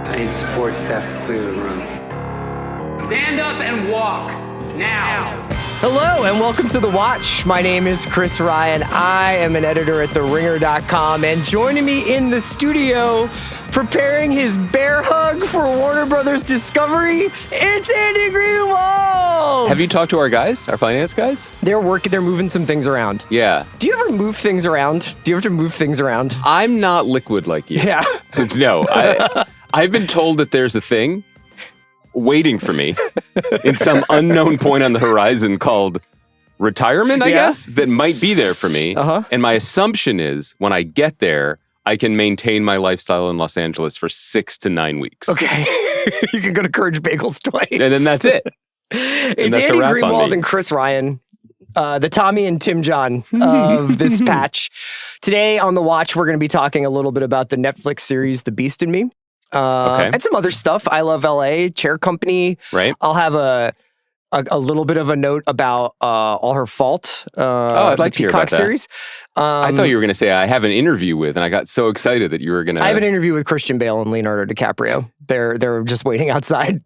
I need support staff to clear the room. Stand up and walk, now. Hello and welcome to The Watch. My name is Chris Ryan. I am an editor at TheRinger.com, and joining me in the studio, preparing his bear hug for Warner Brothers Discovery, it's Andy Greenwald. Have you talked to our guys, our finance guys? They're moving some things around. Yeah. Do you ever move things around? Do you have to move things around? I'm not liquid like you. Yeah. No, I've been told that there's a thing waiting for me in some unknown point on the horizon called retirement, I guess, that might be there for me. Uh-huh. And my assumption is when I get there, I can maintain my lifestyle in Los Angeles for 6 to 9 weeks. Okay. You can go to Courage Bagels twice. And then that's it. It's Andy Greenwald and Chris Ryan, the Tommy and Tim John of this patch. Today on The Watch, we're going to be talking a little bit about the Netflix series The Beast in Me. And some other stuff. I Love LA, Chair Company. Right. I'll have a little bit of a note about All Her Fault. I'd like to hear about that. Series. I thought you were going to say I have an interview with, and I got so excited that you were going to. I have an interview with Christian Bale and Leonardo DiCaprio. They're just waiting outside.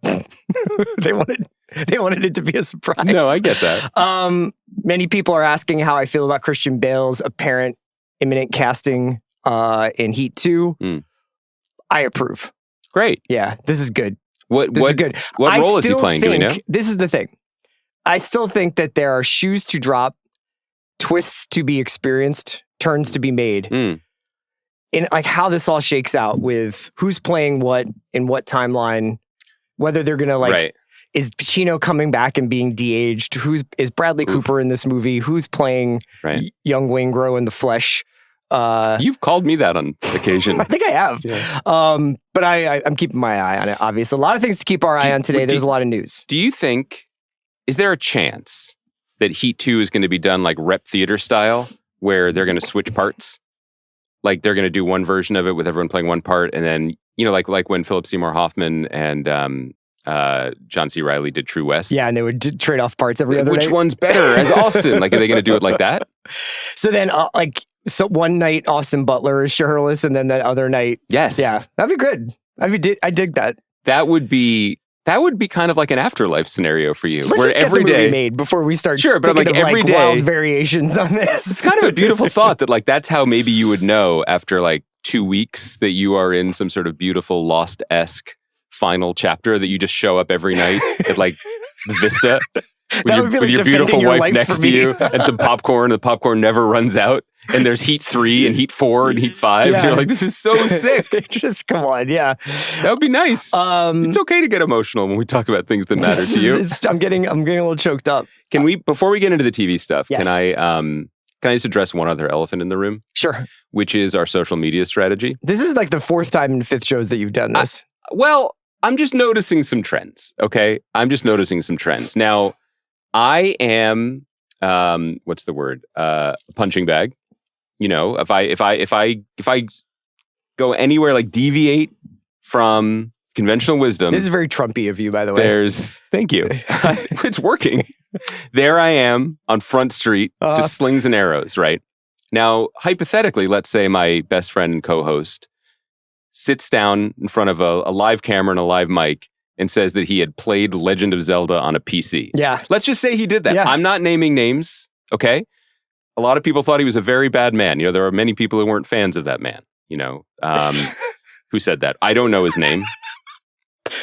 They wanted it to be a surprise. No, I get that. Many people are asking how I feel about Christian Bale's apparent imminent casting in Heat 2. I approve. Great. Yeah, this is good. What is good. What role is he playing? Do we know? This is the thing. I still think that there are shoes to drop, twists to be experienced, turns to be made. In like how this all shakes out with who's playing what in what timeline, whether they're gonna is Pacino coming back and being de-aged? Is Bradley Cooper in this movie? Who's playing young Waingro in the flesh? You've called me that on occasion. I think I have. Yeah. But I'm keeping my eye on it, obviously. A lot of things to keep our eye on today. There's a lot of news. Do you think, is there a chance that Heat 2 is going to be done like rep theater style, where they're going to switch parts? Like they're going to do one version of it with everyone playing one part, and then, you know, like when Philip Seymour Hoffman and John C. Reilly did True West. Yeah, and they would trade off parts every other night. Which one's better as Austin? Like, are they going to do it like that? So then, so one night Austin Butler is shirtless, and then that other night, yes, yeah, that'd be good. I dig that. That would be kind of like an afterlife scenario for you. Let's where just get every the movie day made before we start. Sure, but I'm like every day wild variations on this. It's kind of a beautiful thought that like that's how maybe you would know after like 2 weeks that you are in some sort of beautiful Lost-esque final chapter, that you just show up every night at like the Vista with your beautiful wife next to you and some popcorn. The popcorn never runs out. And there's Heat 3 and Heat 4 and Heat 5. Yeah. You're like, this is so sick. Just come on, yeah. That would be nice. It's okay to get emotional when we talk about things that matter to you. I'm getting a little choked up. Can we, before we get into the TV stuff, yes. Can I just address one other elephant in the room? Sure. Which is our social media strategy. This is like the 4th time in 5th shows that you've done this. I'm just noticing some trends, okay? I'm just noticing some trends. Now, I am, what's the word? Punching bag. You know, if I go anywhere, like deviate from conventional wisdom. This is very Trumpy of you, by the way. Thank you. It's working. There I am on Front Street, just slings and arrows, right? Now, hypothetically, let's say my best friend and co-host sits down in front of a live camera and a live mic and says that he had played Legend of Zelda on a PC. Yeah. Let's just say he did that. Yeah. I'm not naming names, okay? A lot of people thought he was a very bad man. You know, there are many people who weren't fans of that man, you know, who said that. I don't know his name.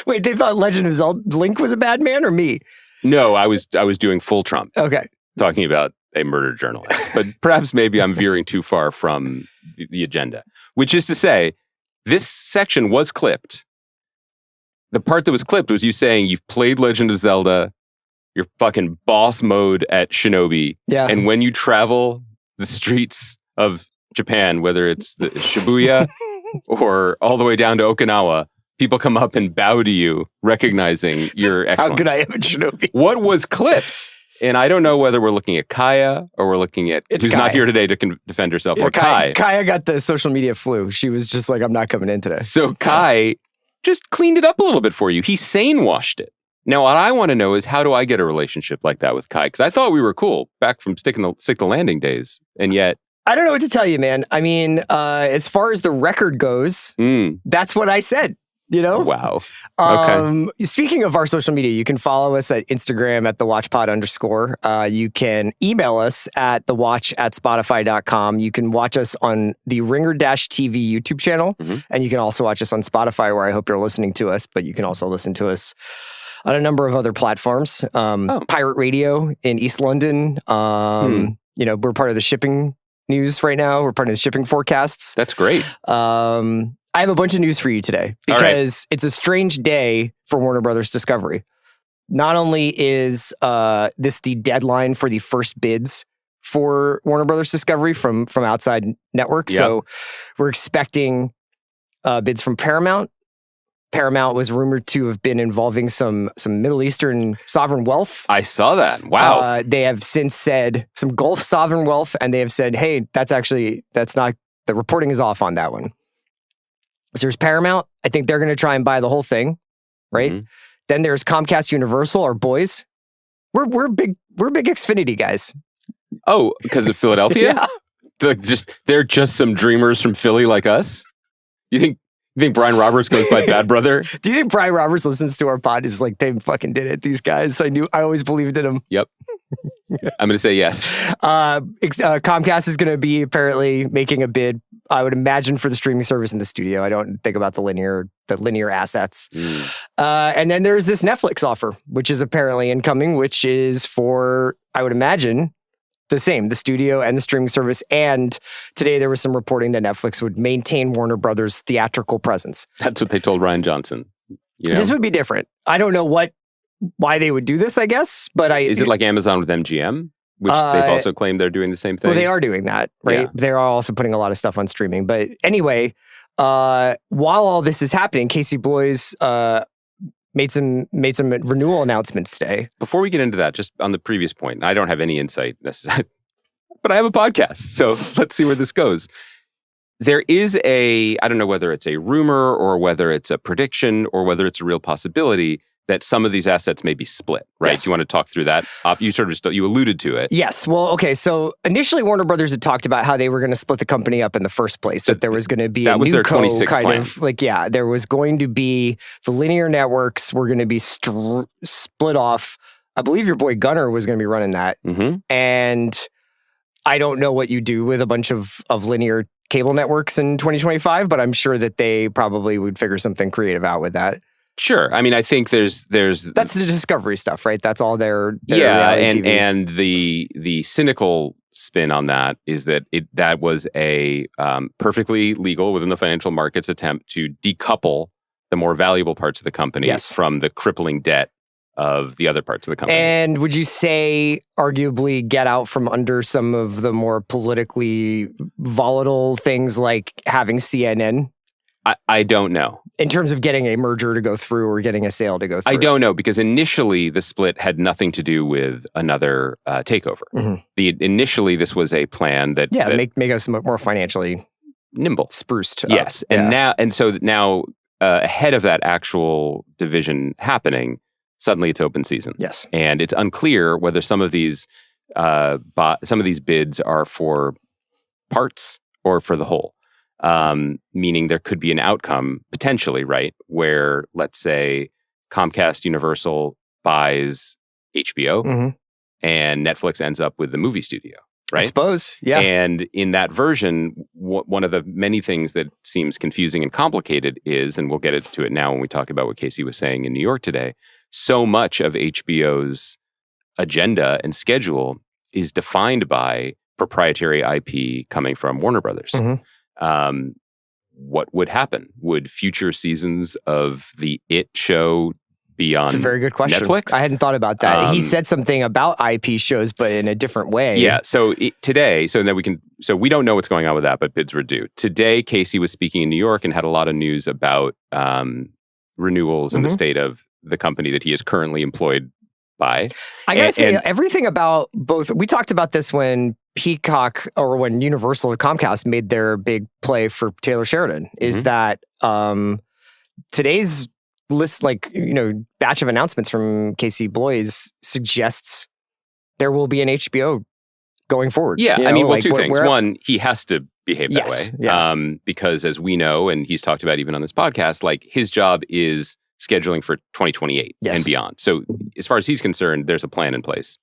Wait, they thought Legend of Zelda Link was a bad man, or me? No, I was doing full Trump. Okay. Talking about a murdered journalist. But perhaps maybe I'm veering too far from the agenda. Which is to say, this section was clipped. The part that was clipped was you saying you've played Legend of Zelda, you're fucking boss mode at Shinobi. Yeah. And when you travel the streets of Japan, whether it's the Shibuya or all the way down to Okinawa, people come up and bow to you, recognizing your excellence. How good I am at Shinobi. What was clipped? And I don't know whether we're looking at Kaya or we're looking at who's Kai. not here today to defend herself, yeah, or Kai. Kaya got the social media flu. She was just like, I'm not coming in today. So Kai just cleaned it up a little bit for you. He sane washed it. Now, what I want to know is, how do I get a relationship like that with Kai? Because I thought we were cool back from Stick the Landing days. And yet... I don't know what to tell you, man. I mean, as far as the record goes, that's what I said. Wow. Okay. Speaking of our social media, you can follow us at Instagram at @thewatchpod_. You can email us at thewatch@spotify.com. You can watch us on the Ringer-TV YouTube channel, and you can also watch us on Spotify, where I hope you're listening to us, but you can also listen to us on a number of other platforms. Pirate Radio in East London. We're part of the shipping news right now. We're part of the shipping forecasts. That's great. I have a bunch of news for you today because it's a strange day for Warner Brothers Discovery. Not only is this the deadline for the first bids for Warner Brothers Discovery from outside networks, so we're expecting bids from Paramount. Paramount was rumored to have been involving some Middle Eastern sovereign wealth. I saw that. Wow. They have since said some Gulf sovereign wealth, and they have said, hey, that's not, the reporting is off on that one. So there's Paramount. I think they're going to try and buy the whole thing, right? Mm-hmm. Then there's Comcast Universal, our boys. We're big Xfinity guys. Oh, because of Philadelphia? Yeah. They're just some dreamers from Philly like us? You think Brian Roberts goes by Bad Brother? Do you think Brian Roberts listens to our pod? Is like, they fucking did it. These guys, I always believed in them. Yep. I'm going to say yes. Comcast is going to be apparently making a bid, I would imagine, for the streaming service in the studio. I don't think about the linear assets. And then there's this Netflix offer, which is apparently incoming, which is for, I would imagine, the same, the studio and the streaming service. And today there was some reporting that Netflix would maintain Warner Brothers' theatrical presence. That's what they told Ryan Johnson. This would be different. I don't know why they would do this, I guess, but Is it like Amazon with MGM? Which they've also claimed they're doing the same thing? Well, they are doing that, right? Yeah. They're also putting a lot of stuff on streaming. But anyway, while all this is happening, Casey Bloys made some renewal announcements today. Before we get into that, just on the previous point, I don't have any insight necessarily, but I have a podcast, so let's see where this goes. There is I don't know whether it's a rumor or whether it's a prediction or whether it's a real possibility that some of these assets may be split, right? Yes. Do you want to talk through that? You alluded to it. Yes. Well, okay. So initially, Warner Brothers had talked about how they were going to split the company up in the first place. That there was going to be a new kind of there was going to be the linear networks were going to be split off. I believe your boy Gunnar was going to be running that, and I don't know what you do with a bunch of linear cable networks in 2025, but I'm sure that they probably would figure something creative out with that. Sure. I mean, I think there's that's the Discovery stuff, right? That's all their reality TV. And the cynical spin on that is that that was a perfectly legal within the financial markets attempt to decouple the more valuable parts of the company from the crippling debt of the other parts of the company. And would you say arguably get out from under some of the more politically volatile things like having CNN? I don't know. In terms of getting a merger to go through or getting a sale to go through? I don't know, because initially the split had nothing to do with another takeover. Mm-hmm. Initially, this was a plan that make us more financially nimble, spruced. Yes, and so now ahead of that actual division happening, suddenly it's open season. Yes, and it's unclear whether some of these bids are for parts or for the whole. Meaning there could be an outcome potentially, right, where let's say Comcast Universal buys HBO and Netflix ends up with the movie studio, right? I suppose, yeah. And in that version, one of the many things that seems confusing and complicated is, and we'll get into it now when we talk about what Casey was saying in New York today, so much of HBO's agenda and schedule is defined by proprietary IP coming from Warner Brothers. What would happen? Would future seasons of the It show be on Netflix? It's a very good question. Netflix? I hadn't thought about that. He said something about IP shows, but in a different way. Yeah. So today, so we don't know what's going on with that, but bids were due. Today, Casey was speaking in New York and had a lot of news about renewals and the state of the company that he is currently employed by. I gotta say, everything about both, we talked about this when Peacock or when Universal or Comcast made their big play for Taylor Sheridan, is that today's list, batch of announcements from Casey Bloys suggests there will be an HBO going forward. Yeah, two things. One, he has to behave that way. Yeah. Because as we know, and he's talked about even on this podcast, like his job is scheduling for 2028 and beyond. So as far as he's concerned, there's a plan in place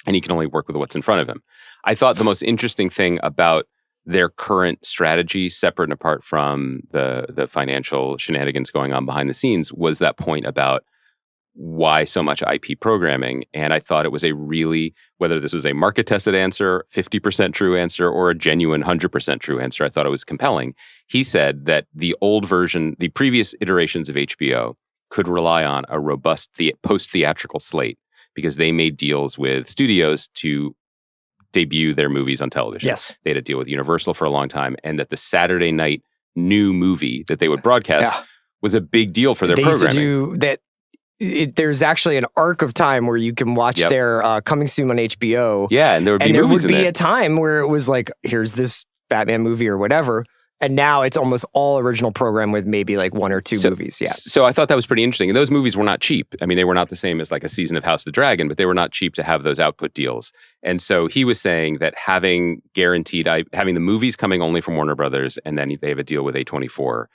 and he can only work with what's in front of him. I thought the most interesting thing about their current strategy, separate and apart from the financial shenanigans going on behind the scenes, was that point about why so much IP programming. And I thought it was a really, whether this was a market-tested answer, 50% true answer, or a genuine 100% true answer, I thought it was compelling. He said that the old version, the previous iterations of HBO could rely on a robust post-theatrical slate because they made deals with studios to debut their movies on television. Yes. They had a deal with Universal for a long time, and that the Saturday night new movie that they would broadcast was a big deal for their programming. Used to do that. There's actually an arc of time where you can watch their coming soon on HBO. Yeah, and there would be movies in there would be there. a time where it was like, here's this Batman movie or whatever. And now it's almost all original program with maybe like one or two movies. Yeah. So I thought that was pretty interesting. And those movies were not cheap. I mean, they were not the same as like a season of House of the Dragon, but they were not cheap to have those output deals. And so he was saying that having the movies coming only from Warner Brothers, and then they have a deal with A24,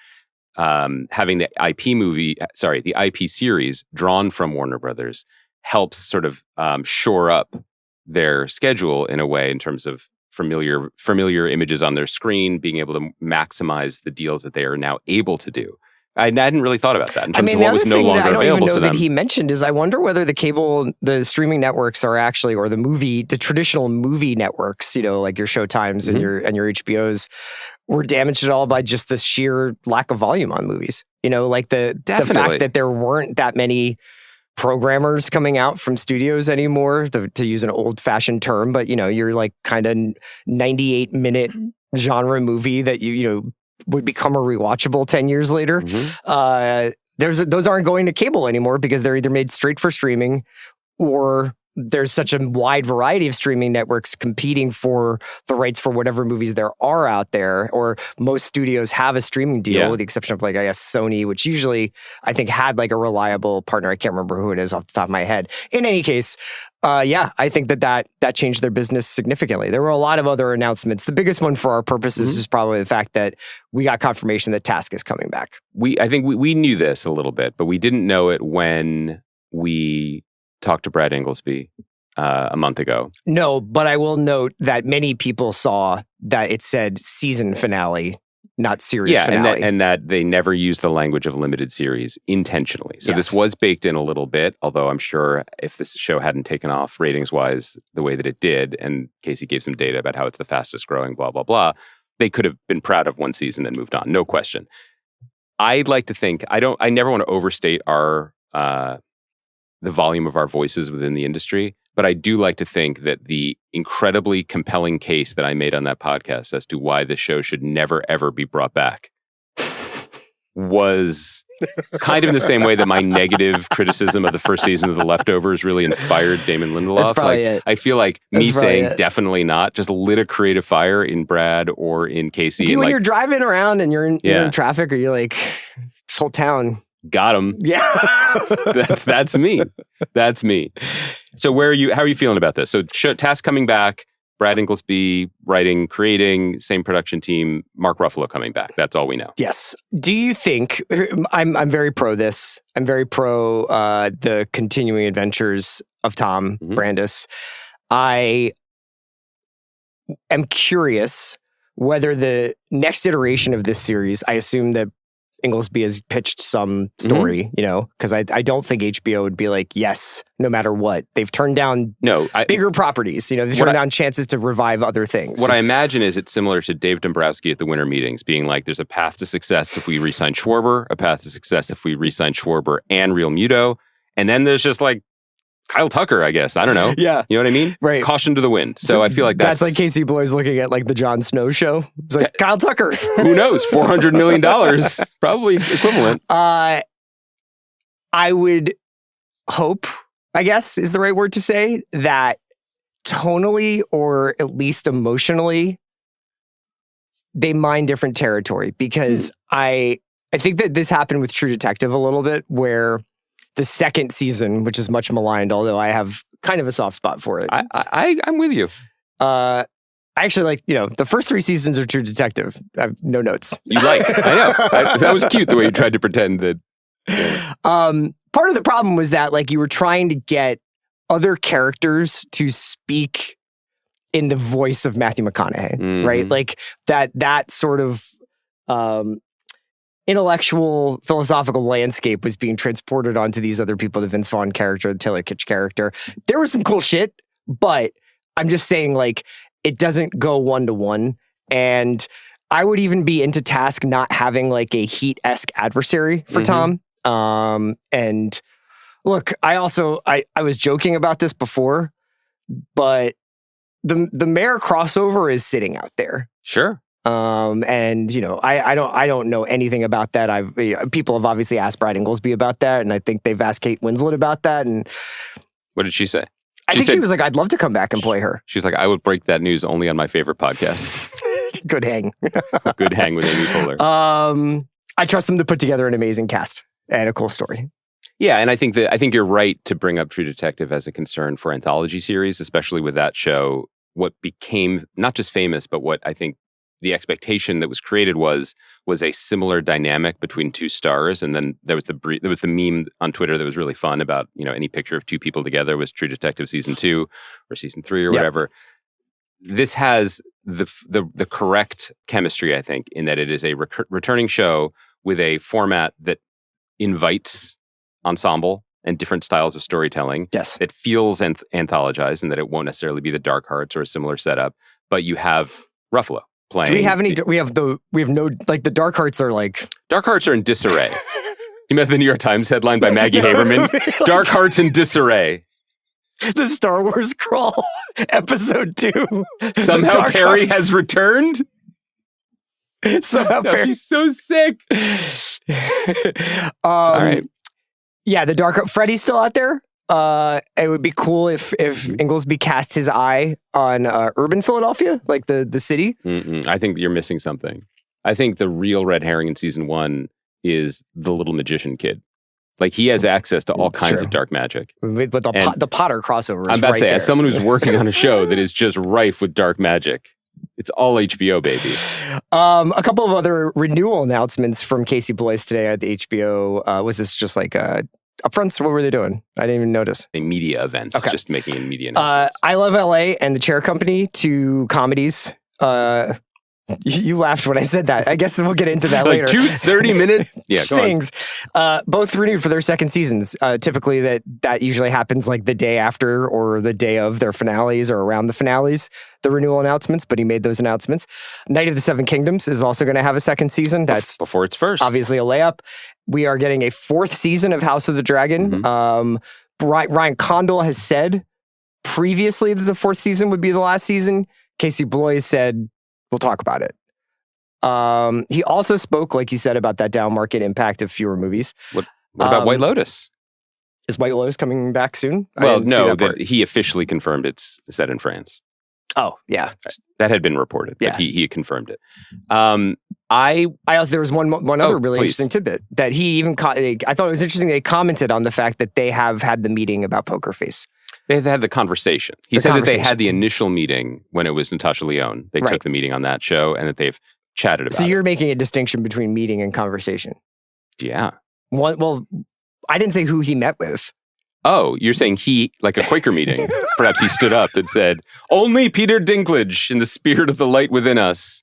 having the IP series drawn from Warner Brothers helps sort of shore up their schedule in a way in terms of familiar images on their screen, being able to maximize the deals that they are now able to do. I hadn't really thought about that in terms of what was no longer available to them. I don't even know that he mentioned is I wonder whether the streaming networks are actually, or the traditional movie networks, like your Showtimes and your HBOs, were damaged at all by just the sheer lack of volume on movies. Like the fact that there weren't that many programmers coming out from studios anymore, to use an old-fashioned term, but you're like kind of 98-minute genre movie that you would become a rewatchable 10 years later. Those aren't going to cable anymore because they're either made straight for streaming, or there's such a wide variety of streaming networks competing for the rights for whatever movies there are out there, or most studios have a streaming deal with the exception of like, I guess, Sony, which usually I think had like a reliable partner. I can't remember who it is off the top of my head. In any case, I think that changed their business significantly. There were a lot of other announcements. The biggest one for our purposes is probably the fact that we got confirmation that Task is coming back. I think we knew this a little bit, but we didn't know it when we talked to Brad Inglesby a month ago. No, but I will note that many people saw that it said season finale, not series finale. And that they never used the language of limited series intentionally. So this was baked in a little bit, although I'm sure if this show hadn't taken off ratings-wise the way that it did, and Casey gave some data about how it's the fastest growing, blah, blah, blah, they could have been proud of one season and moved on, no question. I'd like to think, I never want to overstate the volume of our voices within the industry, but I do like to think that the incredibly compelling case that I made on that podcast as to why this show should never, ever be brought back was kind of in the same way that my negative criticism of the first season of The Leftovers really inspired Damon Lindelof. That's probably it. I feel like me saying definitely not just lit a creative fire in Brad or in Casey. When you're driving around and you're in traffic, or you're like, this whole town... Got him. Yeah. That's me. That's me. So how are you feeling about this? So Task coming back, Brad Inglesby writing, creating, same production team, Mark Ruffalo coming back. That's all we know. Yes. Do you think, I'm very pro this. I'm very pro the continuing adventures of Tom Brandis. I am curious whether the next iteration of this series, I assume that Inglesby has pitched some story, because I don't think HBO would be like, yes, no matter what. They've turned down bigger properties. They've turned down chances to revive other things. What I imagine is it's similar to Dave Dombrowski at the winter meetings, being like, there's a path to success if we re-sign Schwarber, a path to success if we re-sign Schwarber and Real Muto, and then there's just like Kyle Tucker, I guess. I don't know. Yeah. You know what I mean? Right. Caution to the wind. So I feel like that's like Casey Bloys looking at like the Jon Snow show. It's like, Kyle Tucker. Who knows? $400 million. Probably equivalent. I would hope, I guess is the right word to say, that tonally or at least emotionally, they mine different territory. Because I think that this happened with True Detective a little bit, where the second season, which is much maligned, although I have kind of a soft spot for it. I'm with you. I actually like, the first 3 seasons of True Detective. I have no notes. You like? I know. That was cute the way you tried to pretend that. Yeah. Part of the problem was that like you were trying to get other characters to speak in the voice of Matthew McConaughey, right? Like that sort of intellectual, philosophical landscape was being transported onto these other people, the Vince Vaughn character, the Taylor Kitsch character. There was some cool shit, but I'm just saying like it doesn't go 1-to-1. And I would even be into Task not having like a Heat-esque adversary for Tom. And look, I was joking about this before, but the Mayor crossover is sitting out there. Sure. And I don't know anything about that. People have obviously asked Brad Inglesby about that, and I think they've asked Kate Winslet about that. And what did she say? She was like, "I'd love to come back and play her." She's like, "I would break that news only on my favorite podcast." Good hang. Good hang with Amy Poehler. I trust them to put together an amazing cast and a cool story. Yeah, and I think you're right to bring up True Detective as a concern for anthology series, especially with that show. What became not just famous, but what I think the expectation that was created was a similar dynamic between 2 stars. And then there was the meme on Twitter that was really fun about, any picture of 2 people together was True Detective season 2 or season 3 or whatever. This has the correct chemistry, I think, in that it is a returning show with a format that invites ensemble and different styles of storytelling. Yes. It feels anthologized, and that it won't necessarily be the Dark Hearts or a similar setup, but you have Ruffalo playing. Do we have any? We have no, like the Dark Hearts are like. Dark Hearts are in disarray. You met the New York Times headline by Maggie Haberman? Dark Hearts in disarray. The Star Wars Crawl, episode 2. Somehow Perry has returned? Somehow Perry. He's so sick. All right. Yeah, the Dark Freddy's still out there. It would be cool if Inglesby cast his eye on urban Philadelphia, like the city. I think you're missing something. I think the real red herring in season 1 is the little magician kid. Like, he has access to all kinds of dark magic. But the Potter crossover is I'm about to say, there. as someone who's working on a show that is just rife with dark magic, it's all HBO, baby. A couple of other renewal announcements from Casey Bloys today at the HBO. Was this just like upfronts? What were they doing? I didn't even notice. A media event. Just making a media announcements. I Love LA and The Chair Company, 2 comedies. You laughed when I said that. I guess we'll get into that later. 2 30-minute things. Both renewed for their second seasons. Typically, that usually happens like the day after or the day of their finales or around the finales, the renewal announcements, but he made those announcements. Night of the Seven Kingdoms is also going to have a second season. That's before it's first. Obviously a layup. We are getting a 4th season of House of the Dragon. Ryan Condal has said previously that the 4th season would be the last season. Casey Bloys said, we'll talk about it. He also spoke, like you said, about that down market impact of fewer movies. What about White Lotus? Is White Lotus coming back soon? Well, no, he officially confirmed it's set in France. Oh, yeah. That had been reported, but he confirmed it. I also, there was one other really interesting tidbit that he even, I thought it was interesting. They commented on the fact that they have had the meeting about Poker Face. They've had the conversation. He said that they had the initial meeting when it was Natasha Lyonne. They took the meeting on that show, and that they've chatted about it. So you're making a distinction between meeting and conversation. Yeah. Well, I didn't say who he met with. Oh, you're saying like a Quaker meeting. Perhaps he stood up and said, "Only Peter Dinklage, in the spirit of the light within us,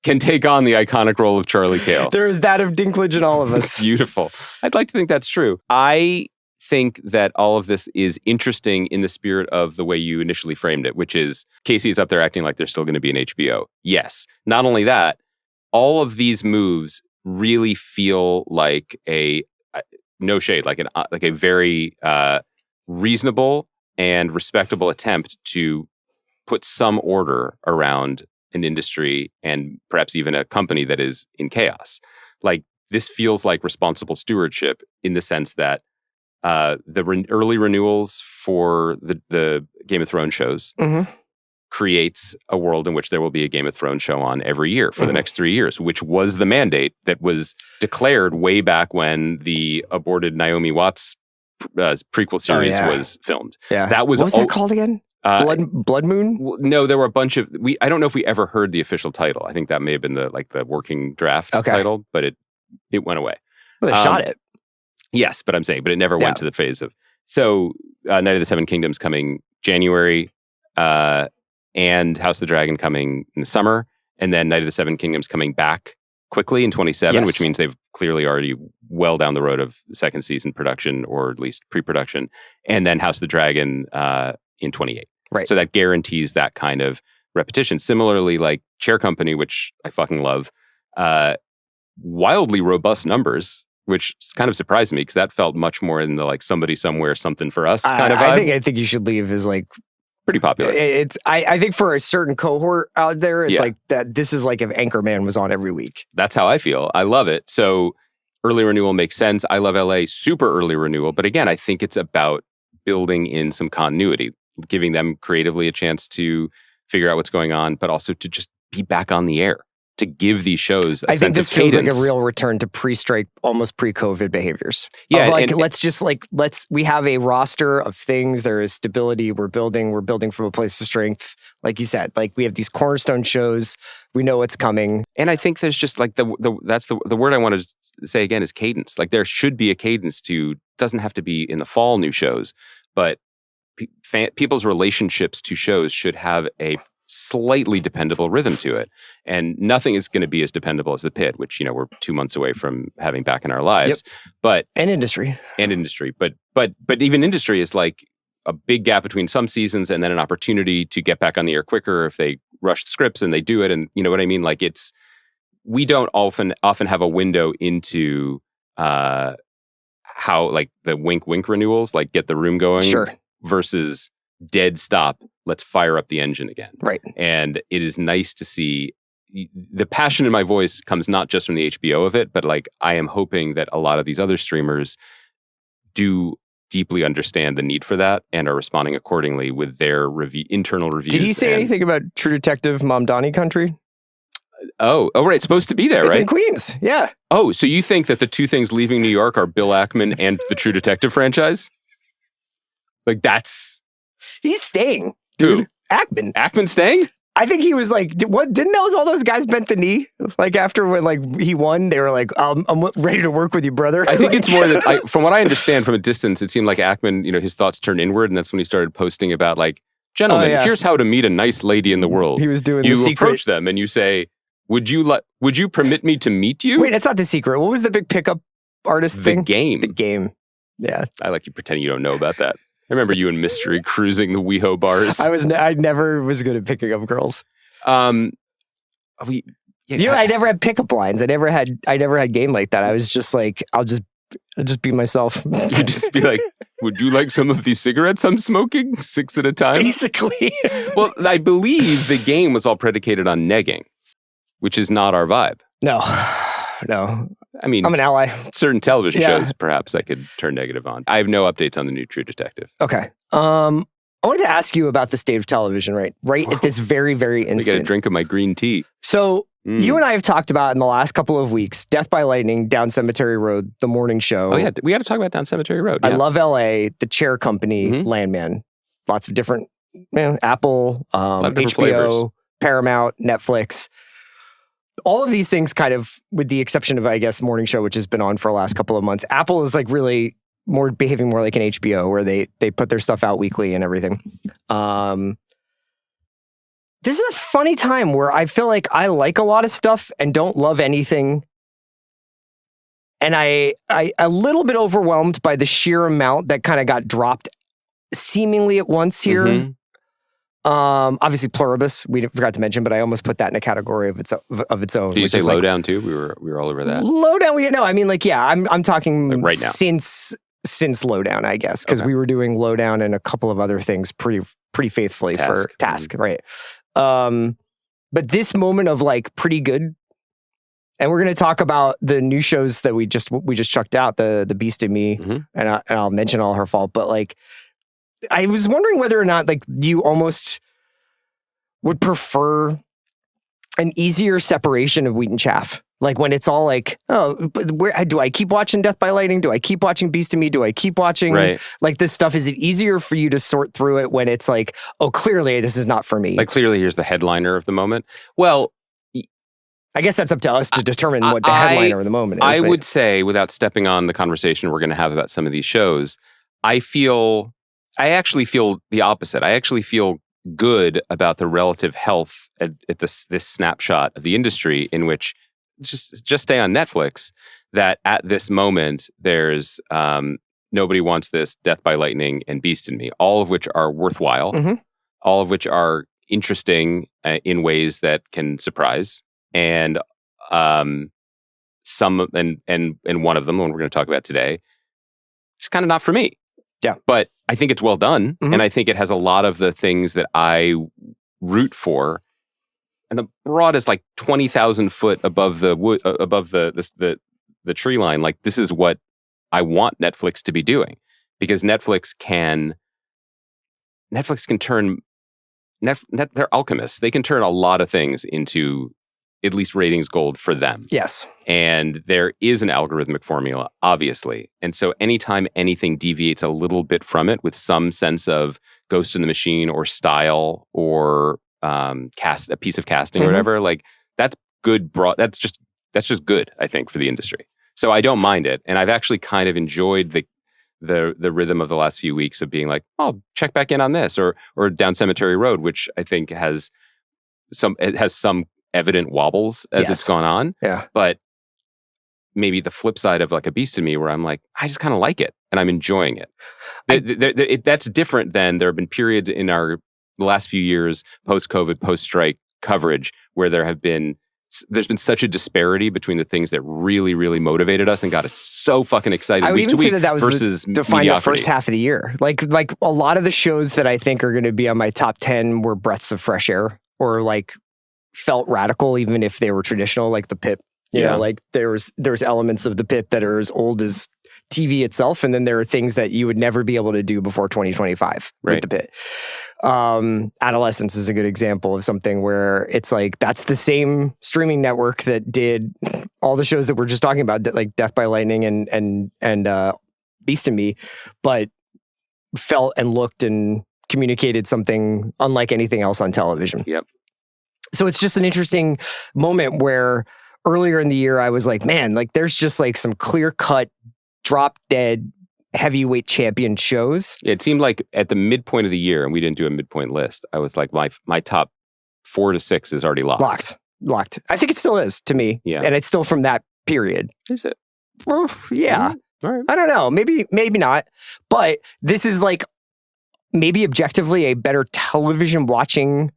can take on the iconic role of Charlie Cale." There is that of Dinklage in all of us. Beautiful. I'd like to think that's true. I think that all of this is interesting in the spirit of the way you initially framed it, which is Casey's up there acting like there's still going to be an HBO. Yes. Not only that, all of these moves really feel like no shade, like a very reasonable and respectable attempt to put some order around an industry and perhaps even a company that is in chaos. Like, this feels like responsible stewardship in the sense that early renewals for the Game of Thrones shows creates a world in which there will be a Game of Thrones show on every year for the next 3 years, which was the mandate that was declared way back when the aborted Naomi Watts prequel series was filmed. Yeah. That was what was that called again? Blood Moon? No, there were a bunch of I don't know if we ever heard the official title. I think that may have been the working draft title, but it went away. Well, they shot it. Yes, but it never went to the phase of. So Night of the Seven Kingdoms coming January, and House of the Dragon coming in the summer, and then Night of the Seven Kingdoms coming back quickly in 27, which means they've clearly already well down the road of second season production, or at least pre-production, and then House of the Dragon in 28. Right. So that guarantees that kind of repetition. Similarly, like Chair Company, which I fucking love, wildly robust numbers, which kind of surprised me because that felt much more in the like somebody somewhere something for us kind of vibe. I think You Should Leave is like pretty popular. I think for a certain cohort out there, it's like that. This is like if Anchorman was on every week. That's how I feel. I love it. So early renewal makes sense. I love LA, super early renewal. But again, I think it's about building in some continuity, giving them creatively a chance to figure out what's going on, but also to just be back on the air, to give these shows a sense of cadence. I think this feels like a real return to pre-strike, almost pre-COVID behaviors. Yeah. We have a roster of things. There is stability. We're building from a place of strength. Like you said, like we have these cornerstone shows. We know what's coming. And I think there's just like the word I want to say again is cadence. Like there should be a cadence doesn't have to be in the fall new shows, but people's relationships to shows should have a slightly dependable rhythm to it. And nothing is going to be as dependable as The Pit, which, we're 2 months away from having back in our lives. But And industry. But even industry is like a big gap between some seasons and then an opportunity to get back on the air quicker if they rush the scripts and they do it. And you know what I mean? Like we don't often have a window into how like the wink renewals, like get the room going. Sure. Versus dead stop, let's fire up the engine again. Right. And it is nice to see the passion in my voice comes not just from the HBO of it, but like I am hoping that a lot of these other streamers do deeply understand the need for that and are responding accordingly with their internal reviews. Did he say anything about True Detective Mamdani Country? Oh, right. It's supposed to be there, right? It's in Queens. Yeah. Oh, so you think that the two things leaving New York are Bill Ackman and the True Detective franchise? Like he's staying, dude. Ackman. Ackman staying? I think he was like, what? Didn't all those guys bent the knee? Like after when like he won, they were like, I'm ready to work with you, brother. I think it's more that from what I understand from a distance, it seemed like Ackman, his thoughts turned inward, and that's when he started posting about like, gentlemen, here's how to meet a nice lady in the world. He was doing you approach them and you say, would you permit me to meet you? Wait, that's not The Secret. What was the big pickup artist thing? The Game. Yeah. I like you pretending you don't know about that. I remember you and Mystery cruising the WeHo bars. I never was good at picking up girls. I never had pickup lines. I never had game like that. I was just like, I'll just be myself. You just be like, would you like some of these cigarettes I'm smoking? 6 at a time? Basically. Well, I believe the game was all predicated on negging, which is not our vibe. No. I mean, I'm an ally. Certain television shows, perhaps I could turn negative on. I have no updates on the new True Detective. Okay. I wanted to ask you about the state of television, right at this very, very instant. I get a drink of my green tea. So you and I have talked about in the last couple of weeks, Death by Lightning, Down Cemetery Road, the morning show. Oh yeah, we got to talk about Down Cemetery Road. Yeah. I love LA, the Chair Company, Landman. Lots of different, Apple, HBO, flavors. Paramount, Netflix. All of these things kind of, with the exception of, I guess, Morning Show, which has been on for the last couple of months, Apple is like really behaving more like an HBO where they put their stuff out weekly and everything. This is a funny time where I feel like I like a lot of stuff and don't love anything. And I a little bit overwhelmed by the sheer amount that kind of got dropped seemingly at once here. Mm-hmm. Obviously, Pluribus, we forgot to mention, but I almost put that in a category of its own. Did you say Lowdown too? We were all over that. Lowdown, I'm talking like right now. Since Lowdown, I guess, because we were doing Lowdown and a couple of other things pretty faithfully for Task, right? But this moment of like pretty good, and we're going to talk about the new shows that we just chucked out, the Beast in Me, and I'll mention All Her Fault, but like. I was wondering whether or not like you almost would prefer an easier separation of wheat and chaff. Like when it's all like, oh, but where do I keep watching Death by Lightning? Do I keep watching Beast in Me? Do I keep watching like this stuff? Is it easier for you to sort through it when it's like, oh, clearly this is not for me? Like clearly here's the headliner of the moment. Well, I guess that's up to us to determine what the headliner of the moment is. I would say, without stepping on the conversation we're going to have about some of these shows, I actually feel the opposite. I actually feel good about the relative health at this snapshot of the industry in which just stay on Netflix, that at this moment there's Nobody Wants This, Death by Lightning, and Beast in Me, all of which are worthwhile, all of which are interesting in ways that can surprise, and some and one of them, one we're going to talk about today, is kind of not for me. Yeah, but I think it's well done, and I think it has a lot of the things that I root for. And the broad is like 20,000 foot above the tree line. Like, this is what I want Netflix to be doing, because Netflix can turn they're alchemists. They can turn a lot of things into at least ratings gold for them. Yes. And there is an algorithmic formula, obviously. And so anytime anything deviates a little bit from it with some sense of Ghost in the Machine or style or a piece of casting or whatever, like that's good. That's just good, I think, for the industry. So I don't mind it, and I've actually kind of enjoyed the rhythm of the last few weeks of being like, oh, check back in on this or Down Cemetery Road, which I think has some evident wobbles as it's gone on. Yeah, but maybe the flip side of like a Beast in Me, where I'm like, I just kind of like it and I'm enjoying it. That's different than there have been periods in the last few years, post-COVID, post-strike coverage, where there's been such a disparity between the things that really, really motivated us and got us so fucking excited week to week versus define the first half of the year. Like a lot of the shows that I think are going to be on my top 10 were breaths of fresh air, or like felt radical, even if they were traditional, like The Pit. You know, like there's elements of The Pit that are as old as TV itself, and then there are things that you would never be able to do before 2025 with The Pit. Adolescence is a good example of something where it's like that's the same streaming network that did all the shows that we're just talking about, like Death by Lightning and Beast in Me, but felt and looked and communicated something unlike anything else on television. Yep. So it's just an interesting moment where earlier in the year I was like, man, like there's just like some clear-cut, drop-dead heavyweight champion shows. It seemed like at the midpoint of the year, and we didn't do a midpoint list, I was like, my top 4 to 6 is already locked. Locked. I think it still is to me. Yeah. And it's still from that period. Is it? Well, yeah. All right. I don't know. Maybe not. But this is like maybe objectively a better television watching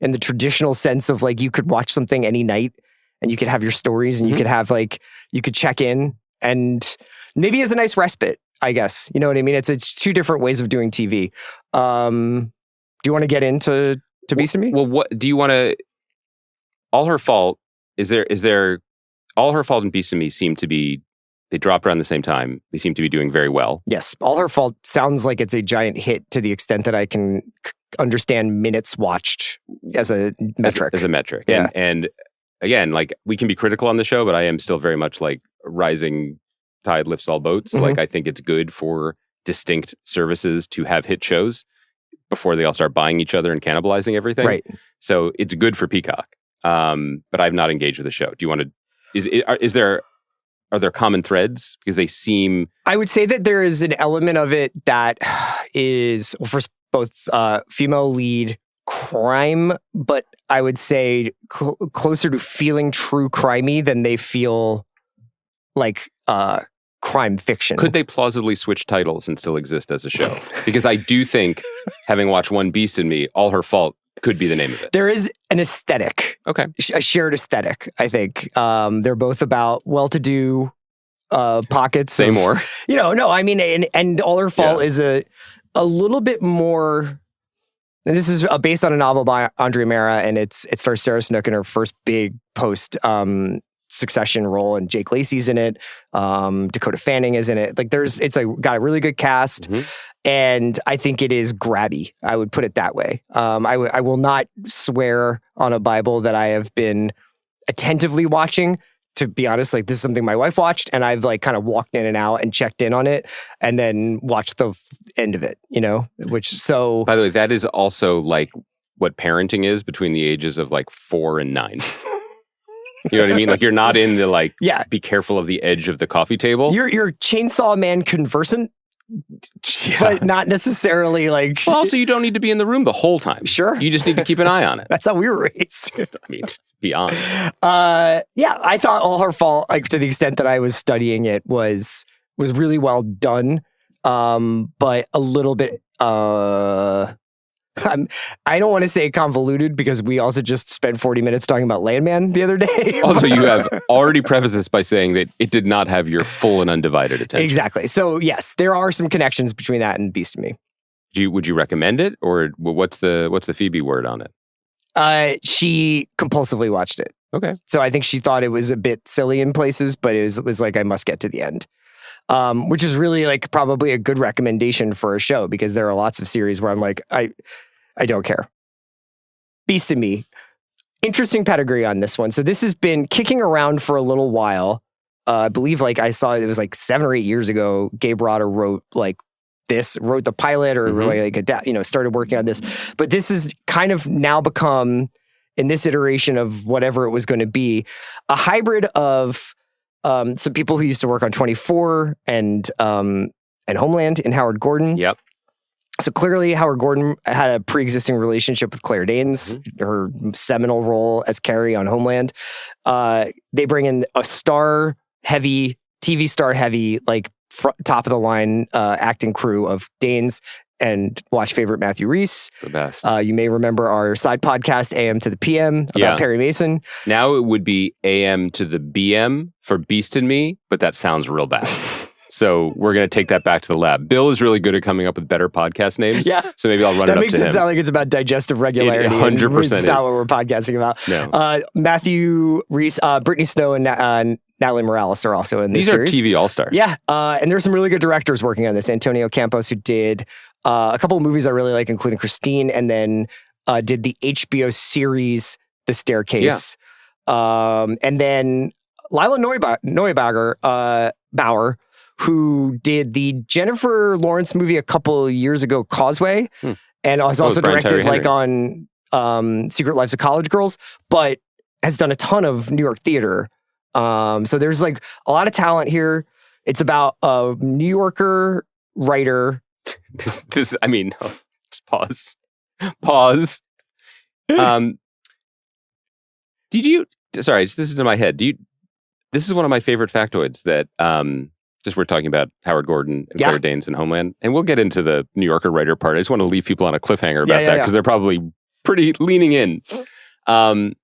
in the traditional sense of like you could watch something any night and you could have your stories and you could have like, you could check in, and maybe as a nice respite, I guess. You know what I mean? It's two different ways of doing TV. Do you want to get into Beast in Me? Well, what do you want to? All Her Fault is there? All Her Fault and Beast in Me seem to be. They dropped around the same time. They seem to be doing very well. Yes, All Her Fault sounds like it's a giant hit to the extent that I can understand minutes watched as a metric. As a metric, yeah. And again, like we can be critical on the show, but I am still very much like rising tide lifts all boats. Like I think it's good for distinct services to have hit shows before they all start buying each other and cannibalizing everything. Right. So it's good for Peacock. But I've not engaged with the show. Do you want to? Are there common threads? Because they seem. I would say that there is an element of it that is for both female lead crime, but I would say closer to feeling true crimey than they feel like crime fiction. Could they plausibly switch titles and still exist as a show? Because I do think, having watched one Beast in Me, All Her Fault could be the name of it. There is an aesthetic. Okay. A shared aesthetic, I think. They're both about well-to-do pockets. Say more. You know, no, I mean, and All Her Fault is a little bit more. And this is based on a novel by Andrea Mera, and it stars Sarah Snook in her first big post Succession role, and Jake Lacey's in it. Dakota Fanning is in it. Like got a really good cast, and I think it is grabby. I would put it that way. I will not swear on a Bible that I have been attentively watching. To be honest, like this is something my wife watched, and I've like kind of walked in and out and checked in on it, and then watched the end of it. By the way, that is also like what parenting is between the ages of like 4 and 9. You know what I mean? Like you're not in the be careful of the edge of the coffee table. You're Chainsaw Man conversant, but not necessarily like. Well, also, you don't need to be in the room the whole time. Sure, you just need to keep an eye on it. That's how we were raised. I mean, beyond. I thought All Her Fault, like to the extent that I was studying it, was really well done, but a little bit. I don't want to say convoluted because we also just spent 40 minutes talking about Landman the other day. Also, you have already prefaced this by saying that it did not have your full and undivided attention. Exactly. So yes, there are some connections between that and Beast of Me. Would you recommend it, or what's the Phoebe word on it? She compulsively watched it. Okay. So I think she thought it was a bit silly in places, but it was like, I must get to the end. Which is really like probably a good recommendation for a show, because there are lots of series where I'm like, I don't care. Beast of Me. Interesting pedigree on this one. So this has been kicking around for a little while. I believe like I saw it was like 7 or 8 years ago, Gabe Rotter wrote the pilot or really like started working on this. But this has kind of now become, in this iteration of whatever it was going to be, a hybrid of some people who used to work on 24 and Homeland in Howard Gordon. Yep. So clearly Howard Gordon had a pre-existing relationship with Claire Danes, her seminal role as Carrie on Homeland. They bring in a TV star-heavy, like top of the line acting crew of Danes and watch favorite Matthew Rhys. The best. You may remember our side podcast, AM to the PM, about Perry Mason. Now it would be AM to the BM for Beast and Me, but that sounds real bad. So we're going to take that back to the lab. Bill is really good at coming up with better podcast names. Yeah. So maybe I'll run it up to him. That makes it sound like it's about digestive regularity. 100% It's not what we're podcasting about. No. Matthew Rhys, Brittany Snow, and Natalie Morales are also in this series. These are TV all-stars. Yeah. And there's some really good directors working on this. Antonio Campos, who did a couple of movies I really like, including Christine, and then did the HBO series The Staircase. Yeah. And then Lila Bauer, who did the Jennifer Lawrence movie a couple years ago, Causeway, and was also directed like on Secret Lives of College Girls, but has done a ton of New York theater. So there's like a lot of talent here. It's about a New Yorker writer. Just pause. Pause. This is in my head. This is one of my favorite factoids that, just we're talking about Howard Gordon and Claire Danes and Homeland, and we'll get into the New Yorker writer part. I just want to leave people on a cliffhanger about that because they're probably pretty leaning in. Do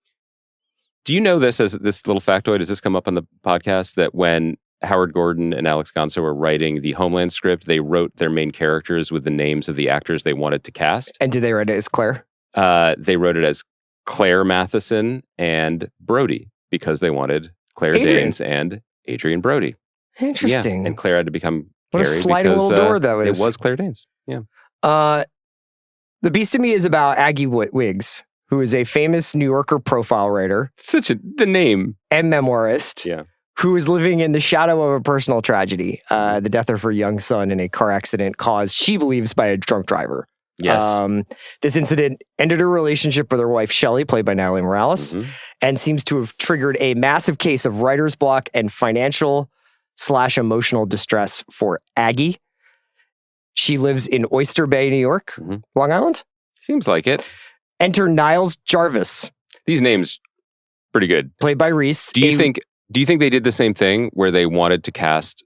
you know this as this little factoid? Has this come up on the podcast that when Howard Gordon and Alex Gonzo were writing the Homeland script, they wrote their main characters with the names of the actors they wanted to cast? And did they write it as Claire? They wrote it as Claire Matheson and Brody because they wanted Claire Danes and Adrian Brody. Interesting. Yeah, and Claire had to become what Carrie a sliding because, little door that was. It was Claire Danes. Yeah. The Beast of Me is about Aggie Wiggs, who is a famous New Yorker profile writer. The name. And memoirist. Yeah. Who is living in the shadow of a personal tragedy, the death of her young son in a car accident caused, she believes, by a drunk driver. Yes. This incident ended her relationship with her wife, Shelley, played by Natalie Morales, and seems to have triggered a massive case of writer's block and financial/emotional distress for Aggie. She lives in Oyster Bay, New York, Long Island. Seems like it. Enter Niles Jarvis. These names, pretty good. Played by Rhys. Do you think they did the same thing where they wanted to cast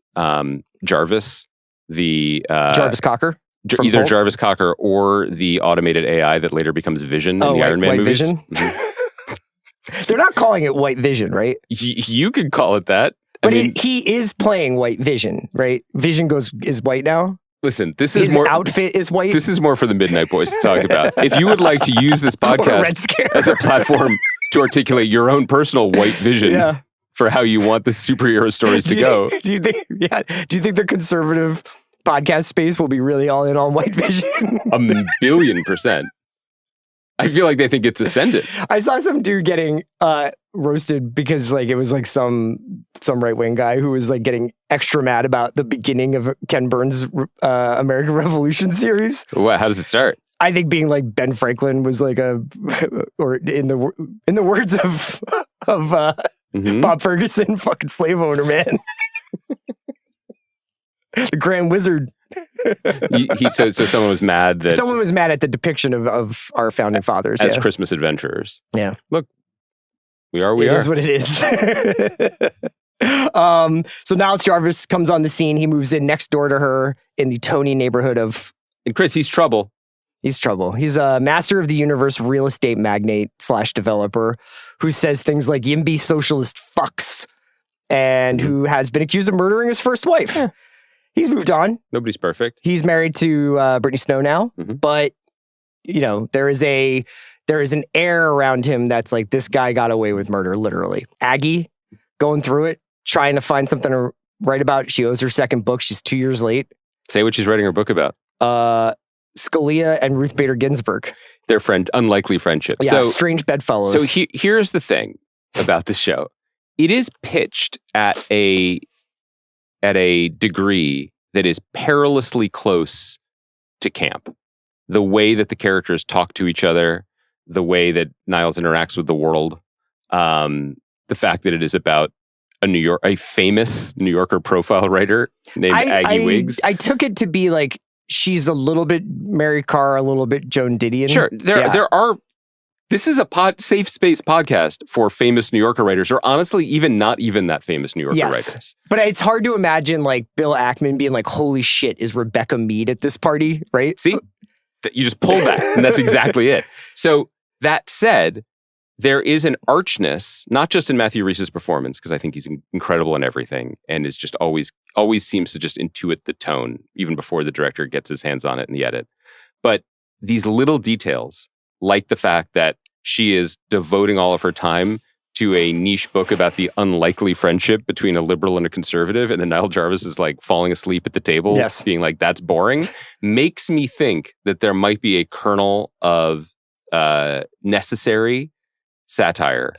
Jarvis, the Jarvis Cocker? Either Hulk? Jarvis Cocker or the automated AI that later becomes Vision in the Iron Man White movies. Vision? They're not calling it White Vision, right? You could call it that. But he is playing White Vision, right? Vision is white now. Listen, his outfit is white. This is more for the Midnight Boys to talk about. If you would like to use this podcast as a platform to articulate your own personal white vision for how you want the superhero stories to go. Do you think the conservative podcast space will be really all in on White Vision? 1,000,000,000%. I feel like they think it's ascendant. I saw some dude getting roasted because like it was like some right-wing guy who was like getting extra mad about the beginning of Ken Burns' American Revolution series. What? How does it start? I think being like Ben Franklin was like or in the words of Bob Ferguson, fucking slave owner, man. The Grand Wizard. So someone was mad that someone was mad at the depiction of our founding fathers as Christmas adventurers. Yeah, look, we are. It is what it is. So Niles Jarvis comes on the scene. He moves in next door to her in the Tony neighborhood of. And Chris, he's trouble. He's trouble. He's a master of the universe real estate magnate / developer who says things like "Yimby socialist fucks" and who has been accused of murdering his first wife. Yeah. He's moved on. Nobody's perfect. He's married to Brittany Snow now, but you know there is an air around him that's like this guy got away with murder, literally. Aggie going through it, trying to find something to write about. She owes her second book. She's 2 years late. Say what she's writing her book about. Scalia and Ruth Bader Ginsburg. Their unlikely friendship. Yeah, so, strange bedfellows. So here's the thing about the show. It is pitched at a degree that is perilously close to camp. The way that the characters talk to each other, the way that Niles interacts with the world, the fact that it is about a famous New Yorker profile writer named Aggie Wiggs. I took it to be like she's a little bit Mary Carr, a little bit Joan Didion. Sure, there are. This is a safe space podcast for famous New Yorker writers, or honestly, not even that famous New Yorker writers. But it's hard to imagine like Bill Ackman being like, "Holy shit, is Rebecca Mead at this party?" Right? See, you just pulled that, and that's exactly it. So that said, there is an archness, not just in Matthew Rhys's performance, because I think he's incredible in everything, and is just always seems to just intuit the tone even before the director gets his hands on it in the edit. But these little details, like the fact that she is devoting all of her time to a niche book about the unlikely friendship between a liberal and a conservative, and then Niles Jarvis is like falling asleep at the table, being like, that's boring, makes me think that there might be a kernel of necessary satire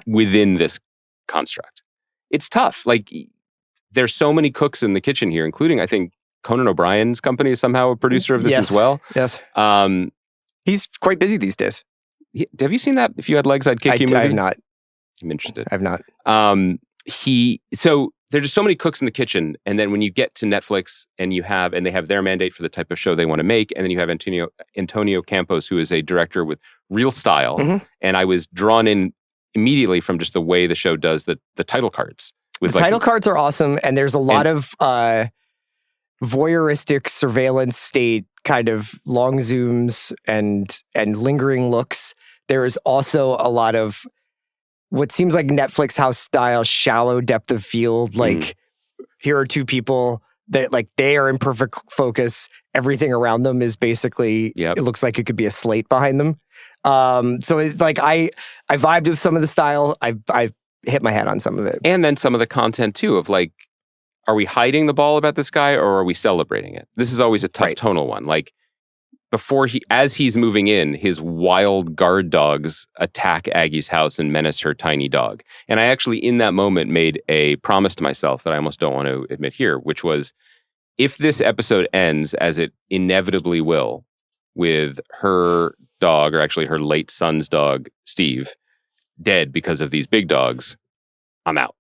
within this construct. It's tough. Like, there's so many cooks in the kitchen here, including, I think, Conan O'Brien's company is somehow a producer of this as well. Yes. He's quite busy these days. Have you seen that If You Had Legs, I'd Kick You movie? I have not. I'm interested. I have not. So there's just so many cooks in the kitchen, and then when you get to Netflix and they have their mandate for the type of show they want to make, and then you have Antonio Campos, who is a director with real style, and I was drawn in immediately from just the way the show does the title cards. The title cards are awesome, and there's a lot of voyeuristic surveillance state kind of long zooms and lingering looks. There is also a lot of what seems like Netflix house style shallow depth of field. Like here are two people that like they are in perfect focus. Everything around them is basically it looks like it could be a slate behind them. So it's like I vibed with some of the style. I've hit my head on some of it, and then some of the content too. Of like, are we hiding the ball about this guy, or are we celebrating it? This is always a tough tonal one. Like, as he's moving in, his wild guard dogs attack Aggie's house and menace her tiny dog. And I actually, in that moment, made a promise to myself that I almost don't want to admit here, which was, if this episode ends, as it inevitably will, with her dog, or actually her late son's dog, Steve, dead because of these big dogs, I'm out.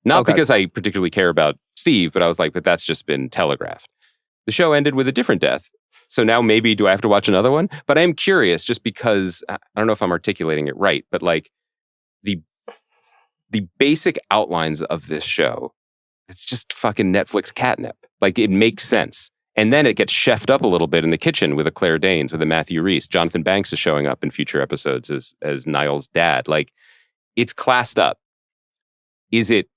Not because I particularly care about Steve, but I was like, but that's just been telegraphed. The show ended with a different death. So now maybe do I have to watch another one? But I am curious, just because I don't know if I'm articulating it right, but like the basic outlines of this show, it's just fucking Netflix catnip. Like, it makes sense. And then it gets chefed up a little bit in the kitchen with a Claire Danes, with a Matthew Rhys. Jonathan Banks is showing up in future episodes as Niles' dad. Like, it's classed up. Is it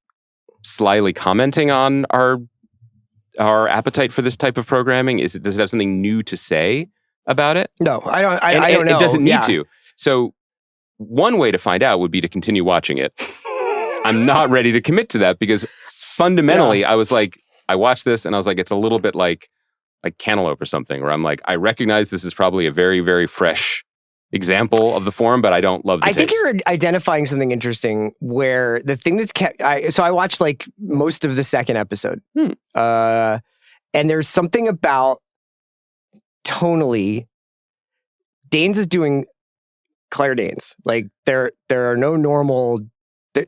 slyly commenting on our appetite for this type of programming? Does it have something new to say about it? No, I don't know. It doesn't need to. So one way to find out would be to continue watching it. I'm not ready to commit to that because fundamentally, I was like, I watched this and I was like, it's a little bit like Cantaloupe or something, where I'm like, I recognize this is probably a very, very fresh example of the form, but I don't love the taste. I think you're identifying something interesting where the thing that's kept... So I watched like most of the second episode. And there's something about tonally, Danes is doing Claire Danes. Like there are no normal...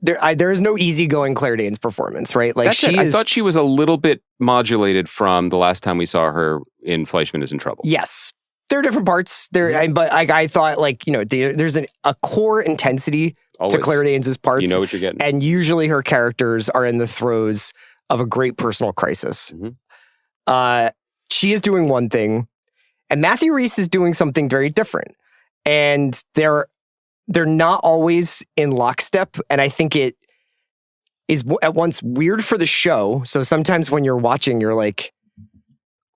There is no easygoing Claire Danes performance, right? Like I thought she was a little bit modulated from the last time we saw her in Fleischman is in Trouble. Yes. There are different parts there, but I thought like, there's a core intensity to Claire Danes' parts. You know what you're getting. And usually her characters are in the throes of a great personal crisis. She is doing one thing, and Matthew Rhys is doing something very different. And they're not always in lockstep, and I think it is at once weird for the show. So sometimes when you're watching, you're like,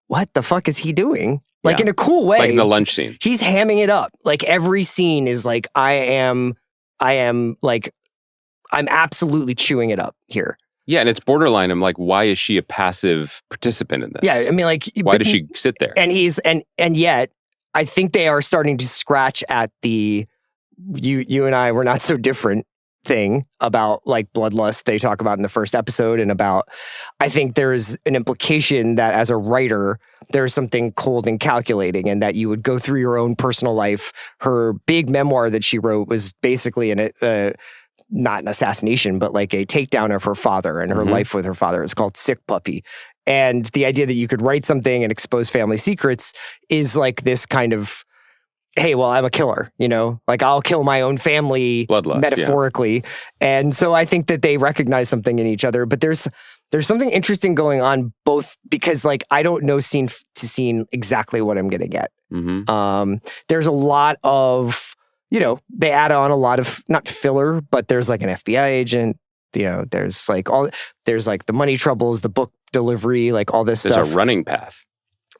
what the fuck is he doing? Like in a cool way. Like in the lunch scene. He's hamming it up. Like every scene is like, I'm absolutely chewing it up here. Yeah, and it's borderline. I'm like, why is she a passive participant in this? Yeah, I mean, like, why does she sit there? And and yet, I think they are starting to scratch at the you and I were not so different thing about like bloodlust they talk about in the first episode, and about, I think there is an implication that as a writer there's something cold and calculating, and that you would go through your own personal life. Her big memoir that she wrote was basically not an assassination, but like a takedown of her father and her life with her father. It's called Sick Puppy. And the idea that you could write something and expose family secrets is like this kind of, hey, well, I'm a killer, like I'll kill my own family bloodlust, metaphorically. And so I think that they recognize something in each other, but there's something interesting going on both, because like, I don't know scene to scene exactly what I'm going to get. There's a lot of, they add on a lot of, not filler, but there's like an FBI agent, there's like the money troubles, the book delivery, like all this stuff. There's a running path.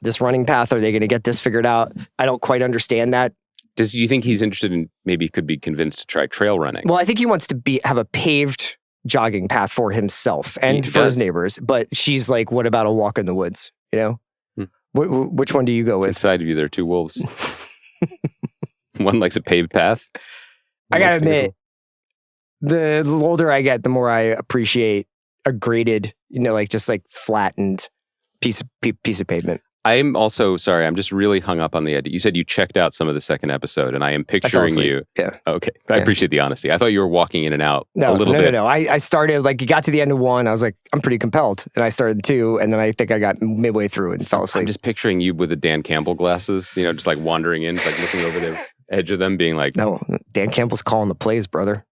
This running path, are they going to get this figured out? I don't quite understand that. Do you think he's interested in, maybe could be convinced to try trail running? Well, I think he wants to have a paved jogging path for himself and for his neighbors. But she's like, what about a walk in the woods? Which one do you go with? Inside of you, there are two wolves. One likes a paved path. I gotta admit, the older I get, the more I appreciate a graded, like just like flattened piece of pavement. I'm also sorry. I'm just really hung up on the idea. You said you checked out some of the second episode, and I am picturing you. Yeah. Okay. I appreciate the honesty. I thought you were walking in and out a little bit. No. I started, like, you got to the end of one. I was like, I'm pretty compelled. And I started two. And then I think I got midway through and fell asleep. I'm just picturing you with the Dan Campbell glasses, just like wandering in, like looking over the edge of them, being like, no, Dan Campbell's calling the plays, brother.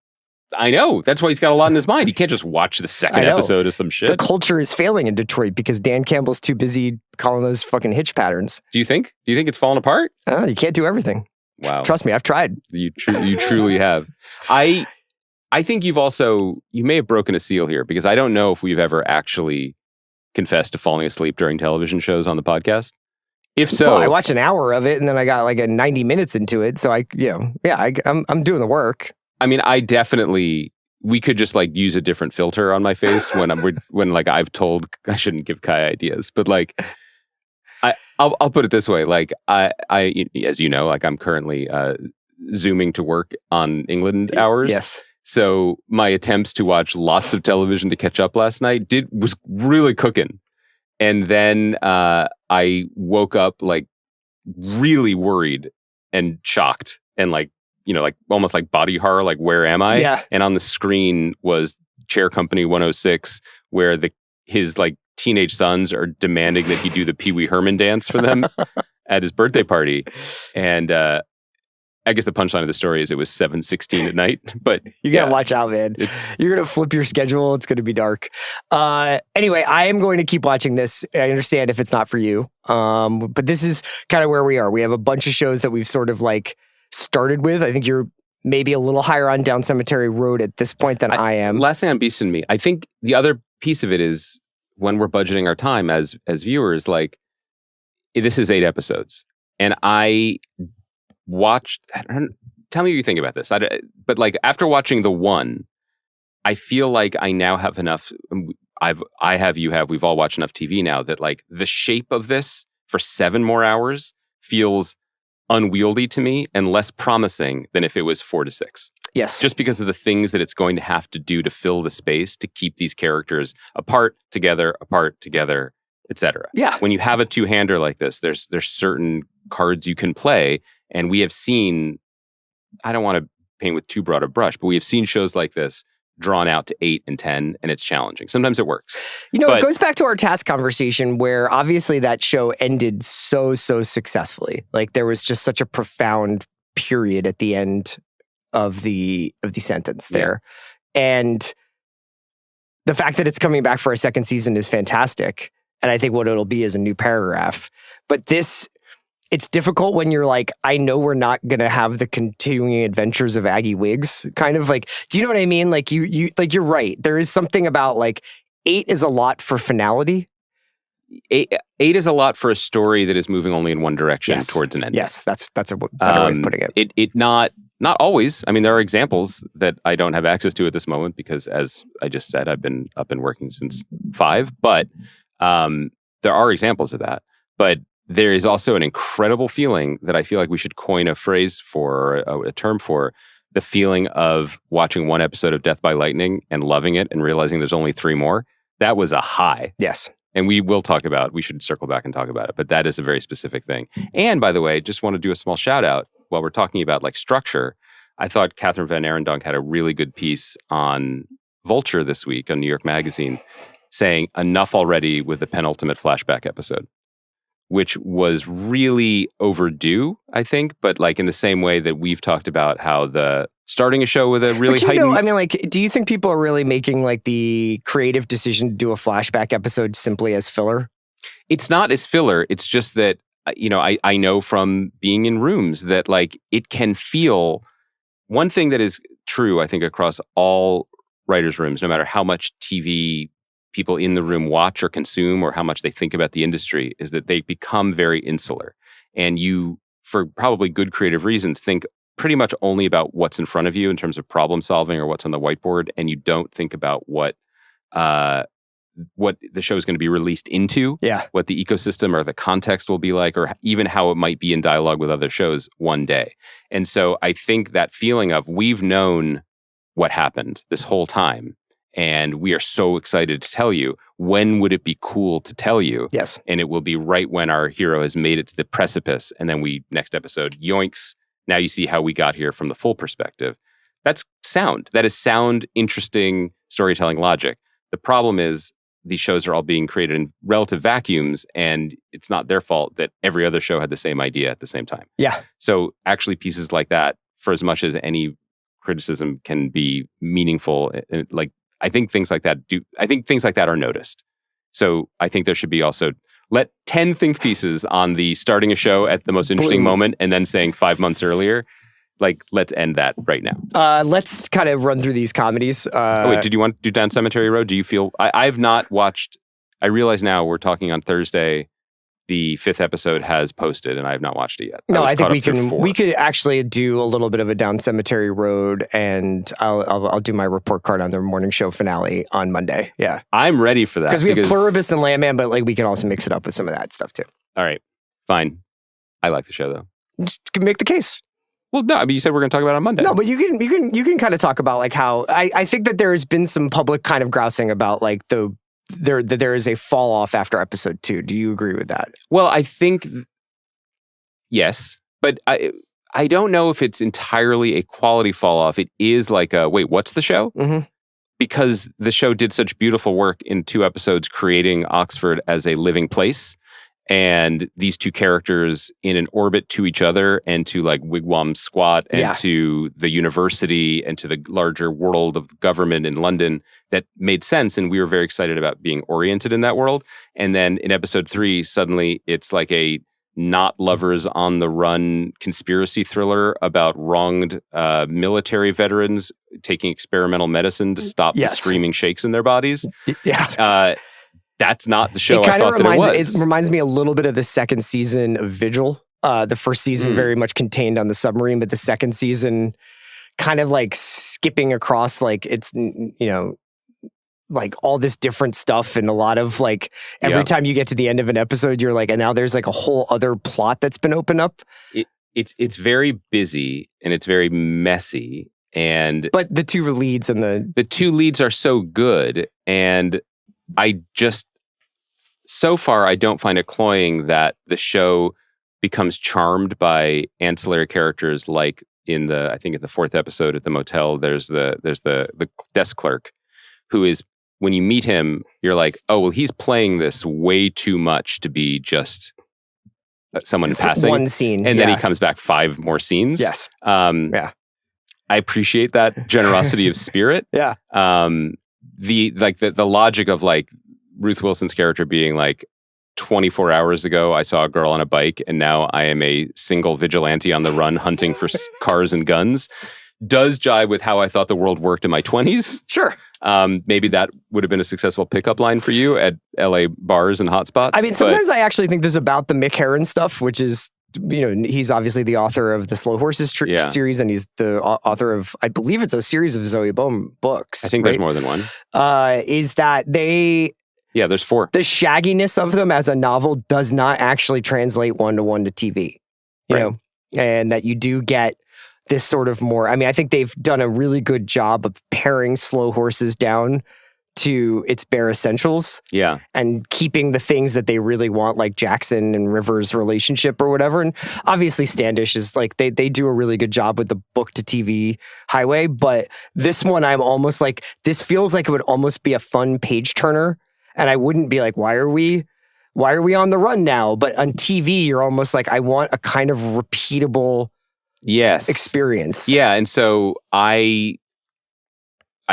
I know. That's why he's got a lot in his mind. He can't just watch the second episode of some shit. The culture is failing in Detroit because Dan Campbell's too busy calling those fucking hitch patterns. Do you think it's falling apart? You can't do everything. Wow. Trust me, I've tried. You truly have. I think you may have broken a seal here, because I don't know if we've ever actually confessed to falling asleep during television shows on the podcast. If so, I watched an hour of it and then I got like 90 minutes into it. So I'm doing the work. I mean, we could just like use a different filter on my face when like I've told, I shouldn't give Kai ideas, but like, I'll put it this way. Like I, as you know, like I'm currently, Zooming to work on England hours. Yes. So my attempts to watch lots of television to catch up last night was really cooking. And then, I woke up like really worried and shocked and like, like almost like body horror, like where am I? Yeah. And on the screen was Chair Company 106, where his like teenage sons are demanding that he do the Pee Wee Herman dance for them at his birthday party. And I guess the punchline of the story is it was 7:16 at night. But you gotta watch out, man. You're gonna flip your schedule. It's gonna be dark. Anyway, I am going to keep watching this. I understand if it's not for you, but this is kind of where we are. We have a bunch of shows that we've sort of like started with. I think you're maybe a little higher on Down Cemetery Road at this point than I am. Last thing on Beast and Me, I think the other piece of it is when we're budgeting our time as viewers, like this is 8 episodes, and I watched. Tell me what you think about this. But like after watching the one, I feel like I now have enough. We've all watched enough TV now that like the shape of this for 7 more hours feels unwieldy to me and less promising than if it was 4 to 6. Yes. Just because of the things that it's going to have to do to fill the space to keep these characters apart, together, etc. Yeah. When you have a two-hander like this, there's certain cards you can play, and we have seen, I don't want to paint with too broad a brush, but we have seen shows like this drawn out to 8 and 10, and it's challenging. Sometimes it works. You know, it goes back to our task conversation where obviously that show ended so successfully. Like there was just such a profound period at the end of the sentence there. Yeah. And the fact that it's coming back for a second season is fantastic. And I think what it'll be is a new paragraph. But it's difficult when you're like, I know we're not going to have the continuing adventures of Aggie Wiggs. Kind of like, do you know what I mean? Like you like, you're right. There is something about like 8 is a lot for finality. 8 is a lot for a story that is moving only in one direction towards an end. Yes, that's a better way of putting it. It not always. I mean, there are examples that I don't have access to at this moment because, as I just said, I've been up and working since 5. But there are examples of that. But there is also an incredible feeling that I feel like we should coin a phrase for, a term for, the feeling of watching one episode of Death by Lightning and loving it and realizing there's only 3 more. That was a high. Yes. And we should circle back and talk about it, but that is a very specific thing. And by the way, just want to do a small shout out while we're talking about like structure. I thought Catherine Van Arendonk had a really good piece on Vulture this week on New York Magazine saying enough already with the penultimate flashback episode, which was really overdue, I think, but like in the same way that we've talked about how starting a show with a really heightened... I mean, like, do you think people are really making like the creative decision to do a flashback episode simply as filler? It's not as filler. It's just that, you know, I know from being in rooms that like it can feel... One thing that is true, I think, across all writers' rooms, no matter how much TV people in the room watch or consume or how much they think about the industry, is that they become very insular. And you, for probably good creative reasons, think pretty much only about what's in front of you in terms of problem solving or what's on the whiteboard, and you don't think about what the show is going to be released into, what the ecosystem or the context will be like, or even how it might be in dialogue with other shows one day. And so I think that feeling of we've known what happened this whole time, and we are so excited to tell you. When would it be cool to tell you? Yes. And it will be right when our hero has made it to the precipice. And then next episode, yoinks. Now you see how we got here from the full perspective. That's sound. That is sound, interesting storytelling logic. The problem is these shows are all being created in relative vacuums, and it's not their fault that every other show had the same idea at the same time. Yeah. So actually pieces like that, for as much as any criticism can be meaningful, like I think things like that are noticed. So I think there should be also let 10 think pieces on the starting a show at the most interesting moment and then saying 5 months earlier. Like, let's end that right now. Let's kind of run through these comedies. Wait, did you want to do Down Cemetery Road? Do you feel... I've not watched... I realize now we're talking on Thursday. The 5th episode has posted, and I have not watched it yet. No, I think we could actually do a little bit of a Down Cemetery Road, and I'll do my report card on the morning show finale on Monday. Yeah, I'm ready for that because we have Pluribus and Landman, but like we can also mix it up with some of that stuff too. All right, fine. I like the show though. Just make the case. Well, no, I mean, you said we're going to talk about it on Monday. No, but you can kind of talk about like how I think that there has been some public kind of grousing about like there is a fall off after episode 2. Do you agree with that? Well, I think yes, but I don't know if it's entirely a quality fall off. It is like wait, what's the show? Mm-hmm. Because the show did such beautiful work in 2 episodes creating Oxford as a living place. And these 2 characters in an orbit to each other and to like Wigwam Squat and to the university and to the larger world of government in London that made sense. And we were very excited about being oriented in that world. And then in episode 3, suddenly it's like a not lovers on the run conspiracy thriller about wronged military veterans taking experimental medicine to stop the screaming shakes in their bodies. Yeah. That's not the show I thought that it was. It reminds me a little bit of the 2nd season of Vigil. The first season very much contained on the submarine, but the 2nd season kind of like skipping across like it's, like all this different stuff, and a lot of like every time you get to the end of an episode, you're like, and now there's like a whole other plot that's been opened up. It's very busy and it's very messy, but the two leads and the two leads are so good, and so far I don't find it cloying that the show becomes charmed by ancillary characters, like I think in the 4th episode at the motel, there's the desk clerk who is, when you meet him, you're like, oh, well, he's playing this way too much to be just someone passing. One scene. And then he comes back 5 more scenes. Yes. I appreciate that generosity of spirit. Yeah. The logic of like Ruth Wilson's character being like, 24 hours ago, I saw a girl on a bike, and now I am a single vigilante on the run hunting for cars and guns, does jive with how I thought the world worked in my 20s. Sure. Maybe that would have been a successful pickup line for you at LA bars and hotspots. I mean, sometimes I actually think this is about the Mick Herron stuff, which is, he's obviously the author of the Slow Horses series, and he's the author of, I believe it's a series of Zoe Bowman books. I think there's more than one. Is that Yeah, there's 4. The shagginess of them as a novel does not actually translate 1-to-1 to TV, you know, and that you do get this sort of more, I mean, I think they've done a really good job of paring Slow Horses down to its bare essentials. Yeah. And keeping the things that they really want, like Jackson and River's relationship or whatever. And obviously Standish is like, they do a really good job with the book to TV highway. But this one, I'm almost like, this feels like it would almost be a fun page turner. And I wouldn't be like, why are we on the run now? But on TV, you're almost like, I want a kind of repeatable experience. Yeah. And so I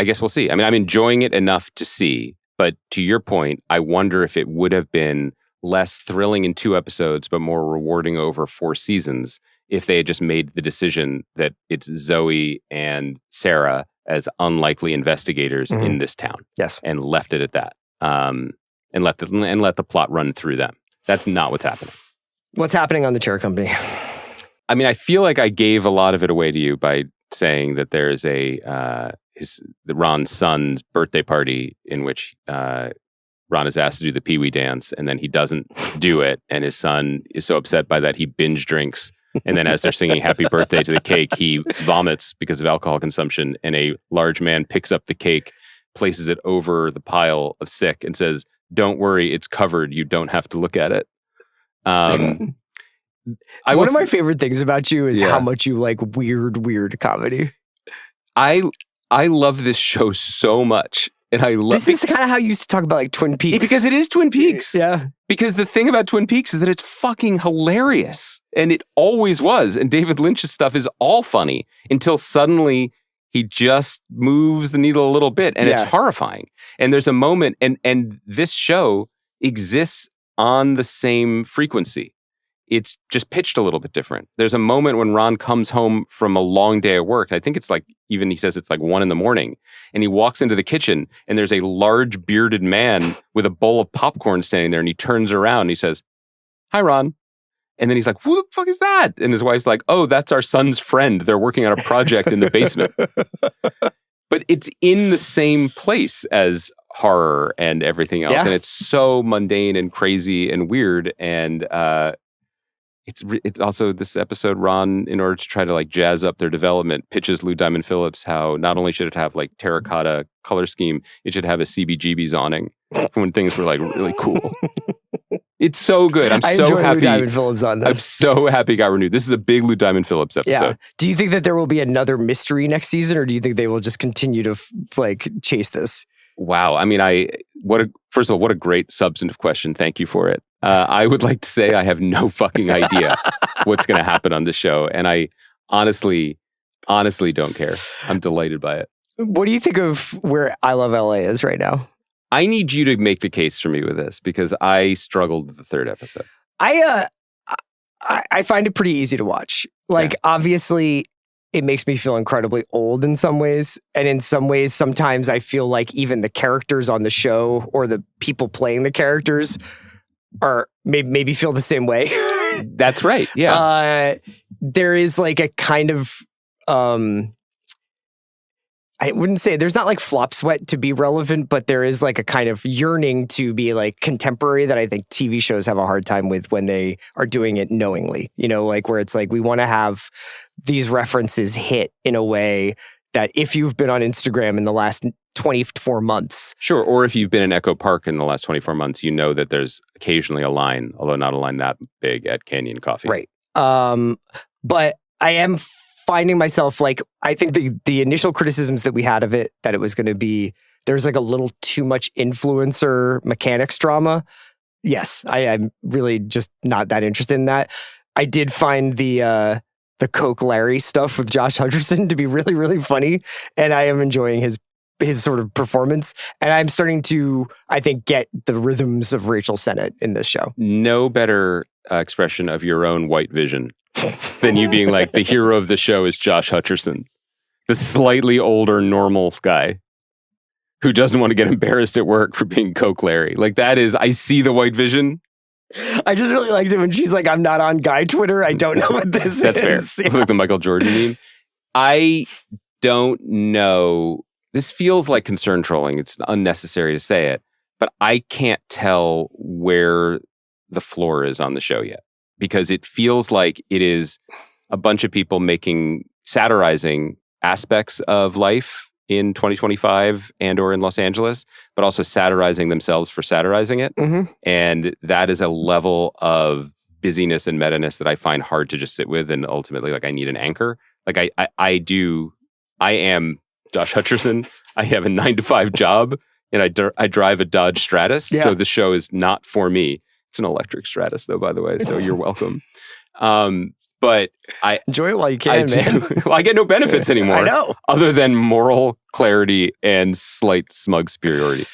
guess we'll see. I mean, I'm enjoying it enough to see. But to your point, I wonder if it would have been less thrilling in 2 episodes, but more rewarding over 4 seasons if they had just made the decision that it's Zoe and Sarah as unlikely investigators in this town. Yes. And left it at that. And let the plot run through them. That's not what's happening. What's happening on the chair company? I mean, I feel like I gave a lot of it away to you by saying that there's Ron's son's birthday party in which Ron is asked to do the Pee Wee dance, and then he doesn't do it, and his son is so upset by that he binge drinks, and then as they're singing "Happy Birthday" to the cake, he vomits because of alcohol consumption, and a large man picks up the cake, places it over the pile of sick, and says, "Don't worry, it's covered. You don't have to look at it." One of my favorite things about you is how much you like weird comedy. I love this show so much. And I love this is kind of how you used to talk about like Twin Peaks. Because it is Twin Peaks. Yeah. Because the thing about Twin Peaks is that it's fucking hilarious. And it always was. And David Lynch's stuff is all funny until suddenly he just moves the needle a little bit and it's horrifying. And there's a moment, and this show exists on the same frequency. It's just pitched a little bit different. There's a moment when Ron comes home from a long day at work. I think it's like, even he says it's like 1 a.m. And he walks into the kitchen and there's a large bearded man with a bowl of popcorn standing there. And he turns around and he says, "Hi, Ron." And then he's like, "Who the fuck is that?" And his wife's like, "Oh, that's our son's friend. They're working on a project in the basement." But it's in the same place as horror and everything else. And it's so mundane and crazy and weird. And, it's also this episode, Ron, in order to try to like jazz up their development, pitches Lou Diamond Phillips how not only should it have like terracotta color scheme, it should have a CBGB's awning when things were like really cool. It's so good. I so happy. Lou Diamond Phillips on this. I'm so happy it got renewed. This is a big Lou Diamond Phillips episode. Yeah. Do you think that there will be another mystery next season, or do you think they will just continue to like chase this? Wow. I mean, first of all, what a great substantive question. Thank you for it. I would like to say I have no fucking idea what's going to happen on this show. And I honestly don't care. I'm delighted by it. What do you think of where I Love LA is right now? I need you to make the case for me with this because I struggled with the 3rd episode. I find it pretty easy to watch. Like, obviously, it makes me feel incredibly old in some ways. And in some ways, sometimes I feel like even the characters on the show or the people playing the characters are maybe feel the same way. That's right. Yeah. There is like a kind of I wouldn't say there's not like flop sweat to be relevant, but there is like a kind of yearning to be like contemporary that I think TV shows have a hard time with when they are doing it knowingly, like where it's like we want to have these references hit in a way that if you've been on Instagram in the last 24 months. Sure. Or if you've been in Echo Park in the last 24 months, you know that there's occasionally a line, although not a line that big at Canyon Coffee. Right. But I am finding myself like, I think the initial criticisms that we had of it, that it was going to be, there's like a little too much influencer mechanics drama. Yes, I'm really just not that interested in that. I did find the Coke Larry stuff with Josh Hutcherson to be really, really funny. And I am enjoying his sort of performance. And I'm starting to, I think, get the rhythms of Rachel Sennett in this show. No better expression of your own white vision than you being like, the hero of the show is Josh Hutcherson, the slightly older, normal guy who doesn't want to get embarrassed at work for being Coke Larry. Like that is, I see the white vision. I just really liked it when she's like, I'm not on guy Twitter. I don't know what this That's is. fair. Yeah. Like the Michael Jordan meme. I don't know. This feels like concern trolling. It's unnecessary to say it, but I can't tell where the floor is on the show yet, because it feels like it is a bunch of people satirizing aspects of life in 2025 and or in Los Angeles, but also satirizing themselves for satirizing it. Mm-hmm. And that is a level of busyness and meta-ness that I find hard to just sit with. And ultimately, like, I need an anchor. Like I am Josh Hutcherson. I have a 9-to-5 job and I drive a Dodge Stratus. Yeah. So the show is not for me. It's an electric Stratus though, by the way. So you're welcome. But I enjoy it while you can, man. Well, I get no benefits anymore. I know. Other than moral clarity and slight smug superiority.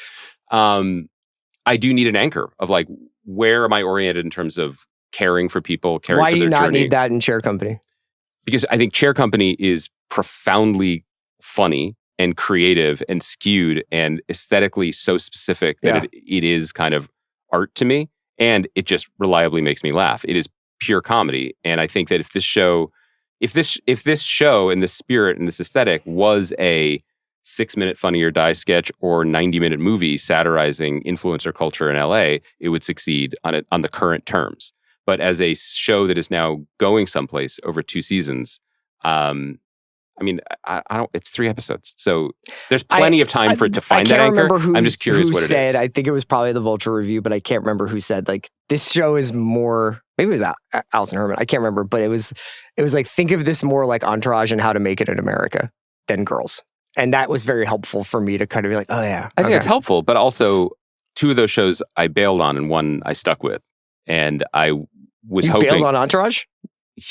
I do need an anchor of like, where am I oriented in terms of caring for people, caring Why for their journey? Why do you not need that in Chair Company? Because I think Chair Company is profoundly funny and creative and skewed and aesthetically so specific that it is kind of art to me. And it just reliably makes me laugh. It is pure comedy. And I think that if this show and this spirit and this aesthetic was a 6-minute Funny or Die sketch or 90-minute movie satirizing influencer culture in LA, it would succeed on the current terms. But as a show that is now going someplace over 2 seasons, I mean, I don't. It's 3 episodes, so there's plenty of time for it to find that anchor. I'm just curious what it is. I think it was probably the Vulture review, but I can't remember who said like this show is more. Maybe it was Allison Herman. I can't remember, but it was like, think of this more like Entourage and How to Make It in America than Girls, and that was very helpful for me to kind of be like, oh yeah, I think it's helpful, but also 2 of those shows I bailed on, and 1 I stuck with, and I was hoping. Bailed on Entourage?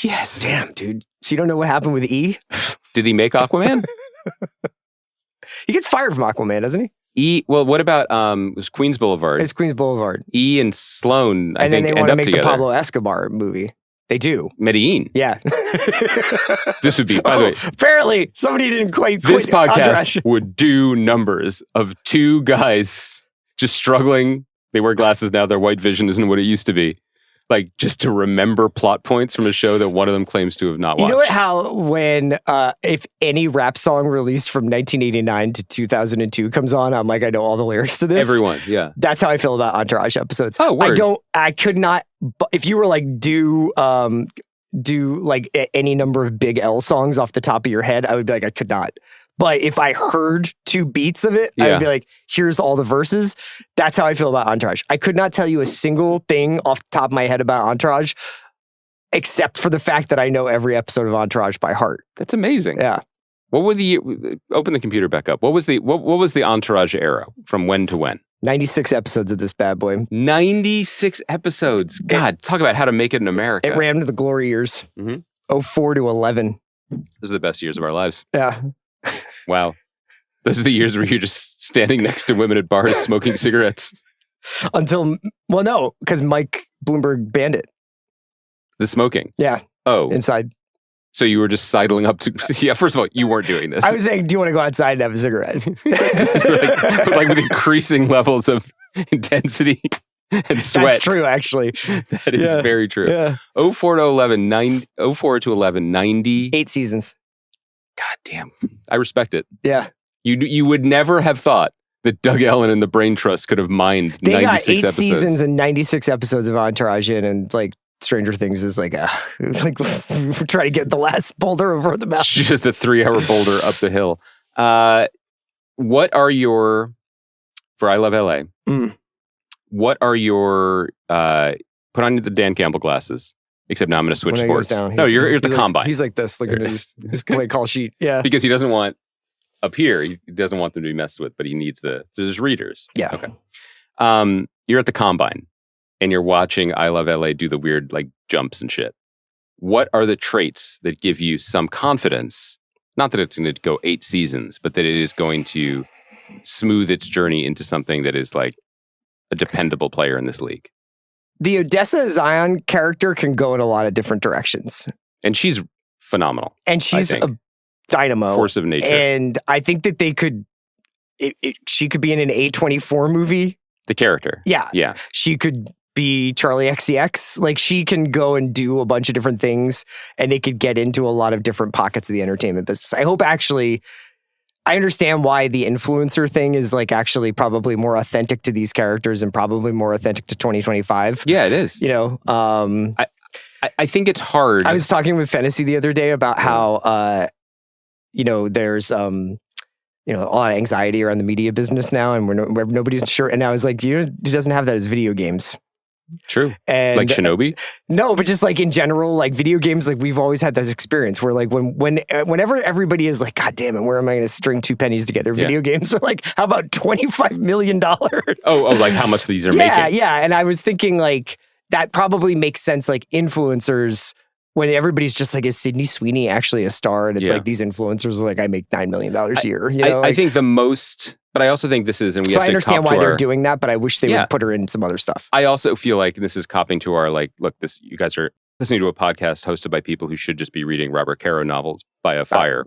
Yes. Damn, dude. So you don't know what happened with E? Did he make Aquaman? He gets fired from Aquaman, doesn't he? E. Well, what about it was Queens Boulevard? It's Queens Boulevard. E and Sloane, I think, and then they want to make together. the Pablo Escobar movie. They do. Medellin. Yeah. This would be, by the way. Apparently, somebody didn't quite This podcast Entourage. would do numbers of 2 guys just struggling. They wear glasses now. Their white vision isn't what it used to be. Like, just to remember plot points from a show that one of them claims to have not watched. You know what, how when, if any rap song released from 1989 to 2002 comes on, I'm like, I know all the lyrics to this. Everyone, yeah. That's how I feel about Entourage episodes. Oh, word. I could not, if you were like, do like any number of Big L songs off the top of your head, I would be like, I could not. But if I heard 2 beats of it, I would be like, here's all the verses. That's how I feel about Entourage. I could not tell you a single thing off the top of my head about Entourage, except for the fact that I know every episode of Entourage by heart. That's amazing. Yeah. What were open the computer back up. What was the Entourage era? From when to when? 96 episodes of this bad boy. 96 episodes. God, talk about How to Make It in America. It ran to the glory years. Mm-hmm. 04 to 11. Those are the best years of our lives. Yeah. Wow. Those are the years where you're just standing next to women at bars smoking cigarettes. Because Mike Bloomberg banned it. The smoking? Yeah. Oh. Inside. So you were just sidling up to... Yeah, first of all, you weren't doing this. I was saying, do you want to go outside and have a cigarette? like with increasing levels of intensity and sweat. That's true, actually. That is very true. Yeah. 04 to 11, 90... 8 seasons. God damn. I respect it. Yeah. You would never have thought that Doug Ellen and the Brain Trust could have mined 96 got 8 episodes. seasons and 96 episodes of Entourage in, and like Stranger Things is like we're trying to get the last boulder over the mountain. Just a 3-hour boulder up the hill. What are your, for I Love LA, what are your, put on the Dan Campbell glasses, except now I'm going to switch sports. No, you're at the combine. He's like this, looking at his play call sheet. Yeah. Because he doesn't want, up here, he doesn't want them to be messed with, but he needs there's readers. Yeah. Okay. You're at the combine and you're watching I Love LA do the weird like jumps and shit. What are the traits that give you some confidence? Not that it's going to go 8 seasons, but that it is going to smooth its journey into something that is like a dependable player in this league. The Odessa Zion character can go in a lot of different directions. And she's phenomenal. And she's a dynamo. Force of nature. And I think that they could, she could be in an A24 movie. The character. Yeah. Yeah. She could be Charlie XCX. Like she can go and do a bunch of different things and they could get into a lot of different pockets of the entertainment business. I hope actually, I understand why the influencer thing is like actually probably more authentic to these characters and probably more authentic to 2025. Yeah, it is. You know, I think it's hard. I was talking with Fantasy the other day about how, you know, there's, you know, a lot of anxiety around the media business now and where nobody's sure. And I was like, you know, who doesn't have that as video games? True. And like Shinobi? No, but just like in general, like video games, like we've always had this experience where like whenever everybody is like, God damn it, where am I going to string 2 pennies together? Video games are like, how about $25 million? Oh, like how much these are making? Yeah. And I was thinking like, that probably makes sense. Like influencers, when everybody's just like, is Sydney Sweeney actually a star? And it's like these influencers are like, I make $9 million a year. You know, I think the most, but I also think this is, and we have to I understand why they're doing that, but I wish they would put her in some other stuff. I also feel like this is copping to our like, look, you guys are listening to a podcast hosted by people who should just be reading Robert Caro novels by a fire.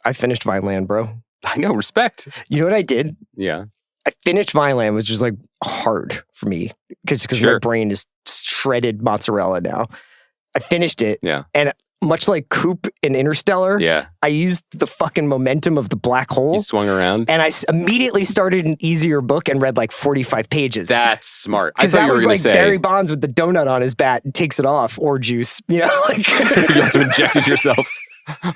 I finished Vineland, bro. I know, respect. You know what I did? Yeah. I finished Vineland, which was like hard for me because my brain is shredded mozzarella now. I finished it. Yeah. And much like Coop in Interstellar, I used the fucking momentum of the black hole. You swung around. And I immediately started an easier book and read like 45 pages. That's smart. Because that was like Barry Bonds with the donut on his bat and takes it off, or juice, you know? Like you also injected yourself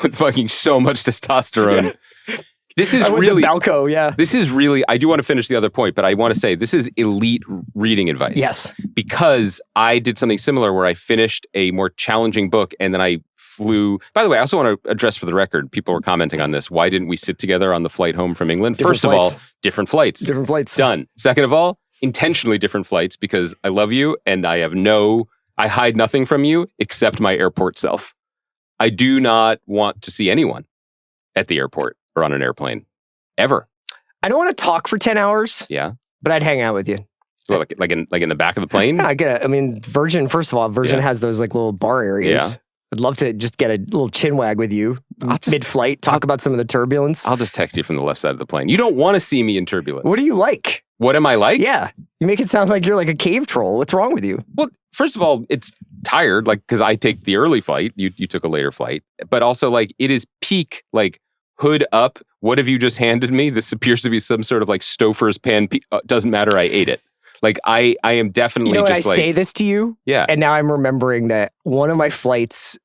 with fucking so much testosterone. Yeah. This is really Balco, This is really. I do want to finish the other point, but I want to say this is elite reading advice. Yes, because I did something similar where I finished a more challenging book and then I flew. By the way, I also want to address for the record. People were commenting on this. Why didn't we sit together on the flight home from England? First of all, different flights. Different flights. Done. Second of all, intentionally different flights because I love you and I hide nothing from you except my airport self. I do not want to see anyone at the airport or on an airplane, ever. I don't want to talk for 10 hours. Yeah. But I'd hang out with you. Well, like in the back of the plane? Yeah, I get it. I mean, Virgin, first of all, has those like little bar areas. Yeah. I'd love to just get a little chin wag with you mid-flight, talk about some of the turbulence. I'll just text you from the left side of the plane. You don't want to see me in turbulence. What are you like? What am I like? Yeah. You make it sound like you're like a cave troll. What's wrong with you? Well, first of all, it's tired, like, because I take the early flight. You took a later flight. But also, like, it is peak, like, hood up. What have you just handed me? This appears to be some sort of like Stouffer's pan. Doesn't matter. I ate it. Like I am definitely. You know, just I say this to you. Yeah. And now I'm remembering that one of my flights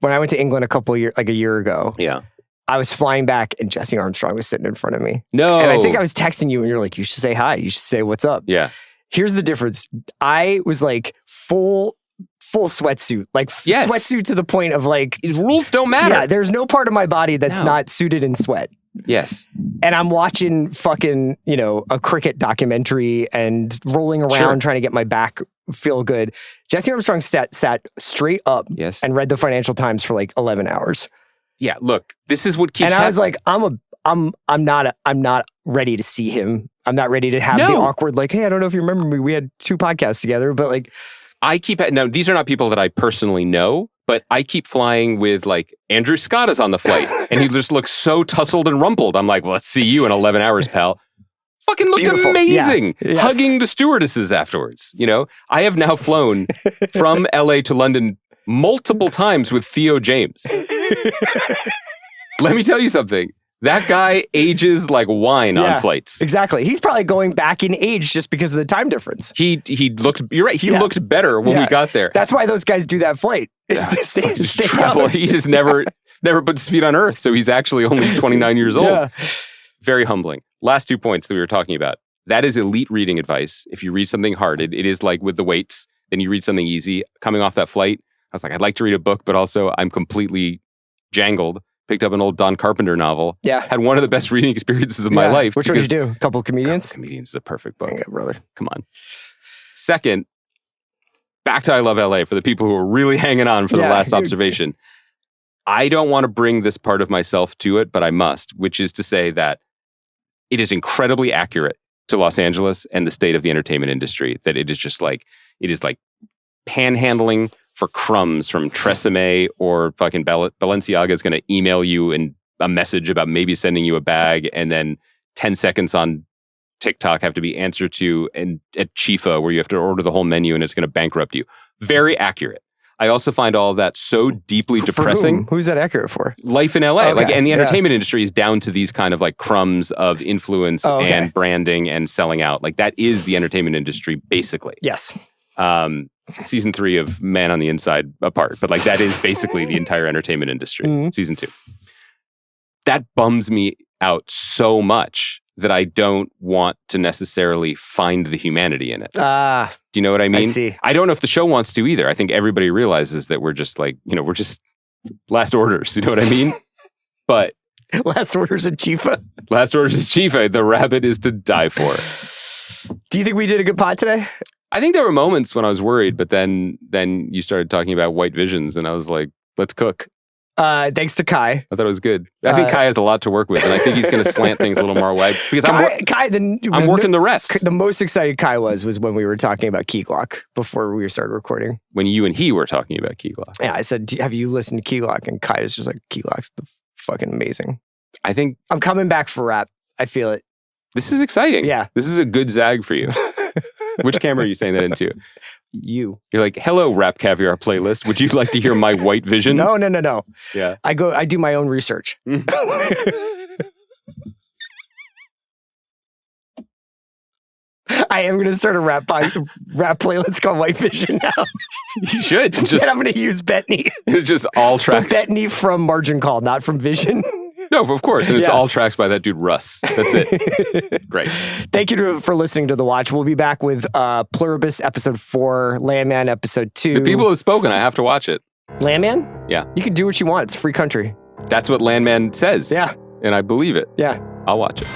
when I went to England a year ago. Yeah. I was flying back and Jesse Armstrong was sitting in front of me. No. And I think I was texting you and you're like, you should say hi. You should say what's up. Yeah. Here's the difference. I was like full sweatsuit, like sweatsuit to the point of like rules don't matter. Yeah, there's no part of my body that's not suited in sweat. Yes. And I'm watching fucking, you know, a cricket documentary and rolling around trying to get my back feel good. Jesse Armstrong sat straight up and read the Financial Times for like 11 hours. Yeah, look, this is what keeps And I was happening. like, I'm not ready to see him. I'm not ready to have the awkward like, hey, I don't know if you remember me. We had 2 podcasts together, but like now these are not people that I personally know, but I keep flying with like Andrew Scott is on the flight and he just looks so tussled and rumpled. I'm like, well, let's see you in 11 hours, pal. Fucking looked amazing. Yeah. Yes. Hugging the stewardesses afterwards. You know, I have now flown from LA to London multiple times with Theo James. Let me tell you something. That guy ages like wine on flights. Exactly. He's probably going back in age just because of the time difference. He looked, you're right, he looked better when we got there. That's why those guys do that flight. Is to stay travel. He just never put his feet on Earth, so he's actually only 29 years old. Yeah. Very humbling. Last 2 points that we were talking about. That is elite reading advice. If you read something hard, it is like with the weights, then you read something easy. Coming off that flight, I was like, I'd like to read a book, but also I'm completely jangled. Picked up an old Don Carpenter novel. Yeah. Had one of the best reading experiences of my life. Which one did you do? A couple of Comedians? Couple Comedians is a perfect book. Yeah, brother. Come on. Second, back to I Love LA for the people who are really hanging on for the last observation. I don't want to bring this part of myself to it, but I must, which is to say that it is incredibly accurate to Los Angeles and the state of the entertainment industry, that it is like panhandling for crumbs from Tresemme, or fucking Balenciaga is going to email you a message about maybe sending you a bag, and then 10 seconds on TikTok have to be answered to, and at Chifa where you have to order the whole menu and it's going to bankrupt you. Very accurate. I also find all of that so deeply depressing. Who's that accurate for? Life in LA. Okay. And the entertainment industry is down to these kind of like crumbs of influence and branding and selling out. Like that is the entertainment industry, basically. Yes. Season 3 of Man on the Inside apart. But like that is basically the entire entertainment industry. Season 2. That bums me out so much that I don't want to necessarily find the humanity in it. Do you know what I mean? I see. I don't know if the show wants to either. I think everybody realizes that we're just like, we're just last orders. You know what I mean? But last orders at Chifa. Last orders at Chifa. The rabbit is to die for. Do you think we did a good pod today? I think there were moments when I was worried, but then you started talking about white visions and I was like, let's cook. Thanks to Kai. I thought it was good. I think Kai has a lot to work with, and I think he's going to slant things a little more wide. Because I'm working the refs. The most excited Kai was when we were talking about Key Glock before we started recording. When you and he were talking about Key Glock. Yeah, I said, have you listened to Key Glock? And Kai is just like, Key Glock's fucking amazing. I think I'm coming back for rap. I feel it. This is exciting. Yeah. This is a good zag for you. Which camera are you saying that into? You're like, hello, Rap Caviar playlist. Would you like to hear my white vision? No. Yeah. I do my own research. I am going to start a rap playlist called White Vision now. You should. And I'm going to use Bettany. It's just all tracks. Bettany from Margin Call, not from Vision. No, of course. And it's all tracks by that dude, Rhys. That's it. Great. Thank you for listening to The Watch. We'll be back with Pluribus episode 4, Landman episode 2. The people have spoken. I have to watch it. Landman? Yeah. You can do what you want. It's a free country. That's what Landman says. Yeah. And I believe it. Yeah. I'll watch it.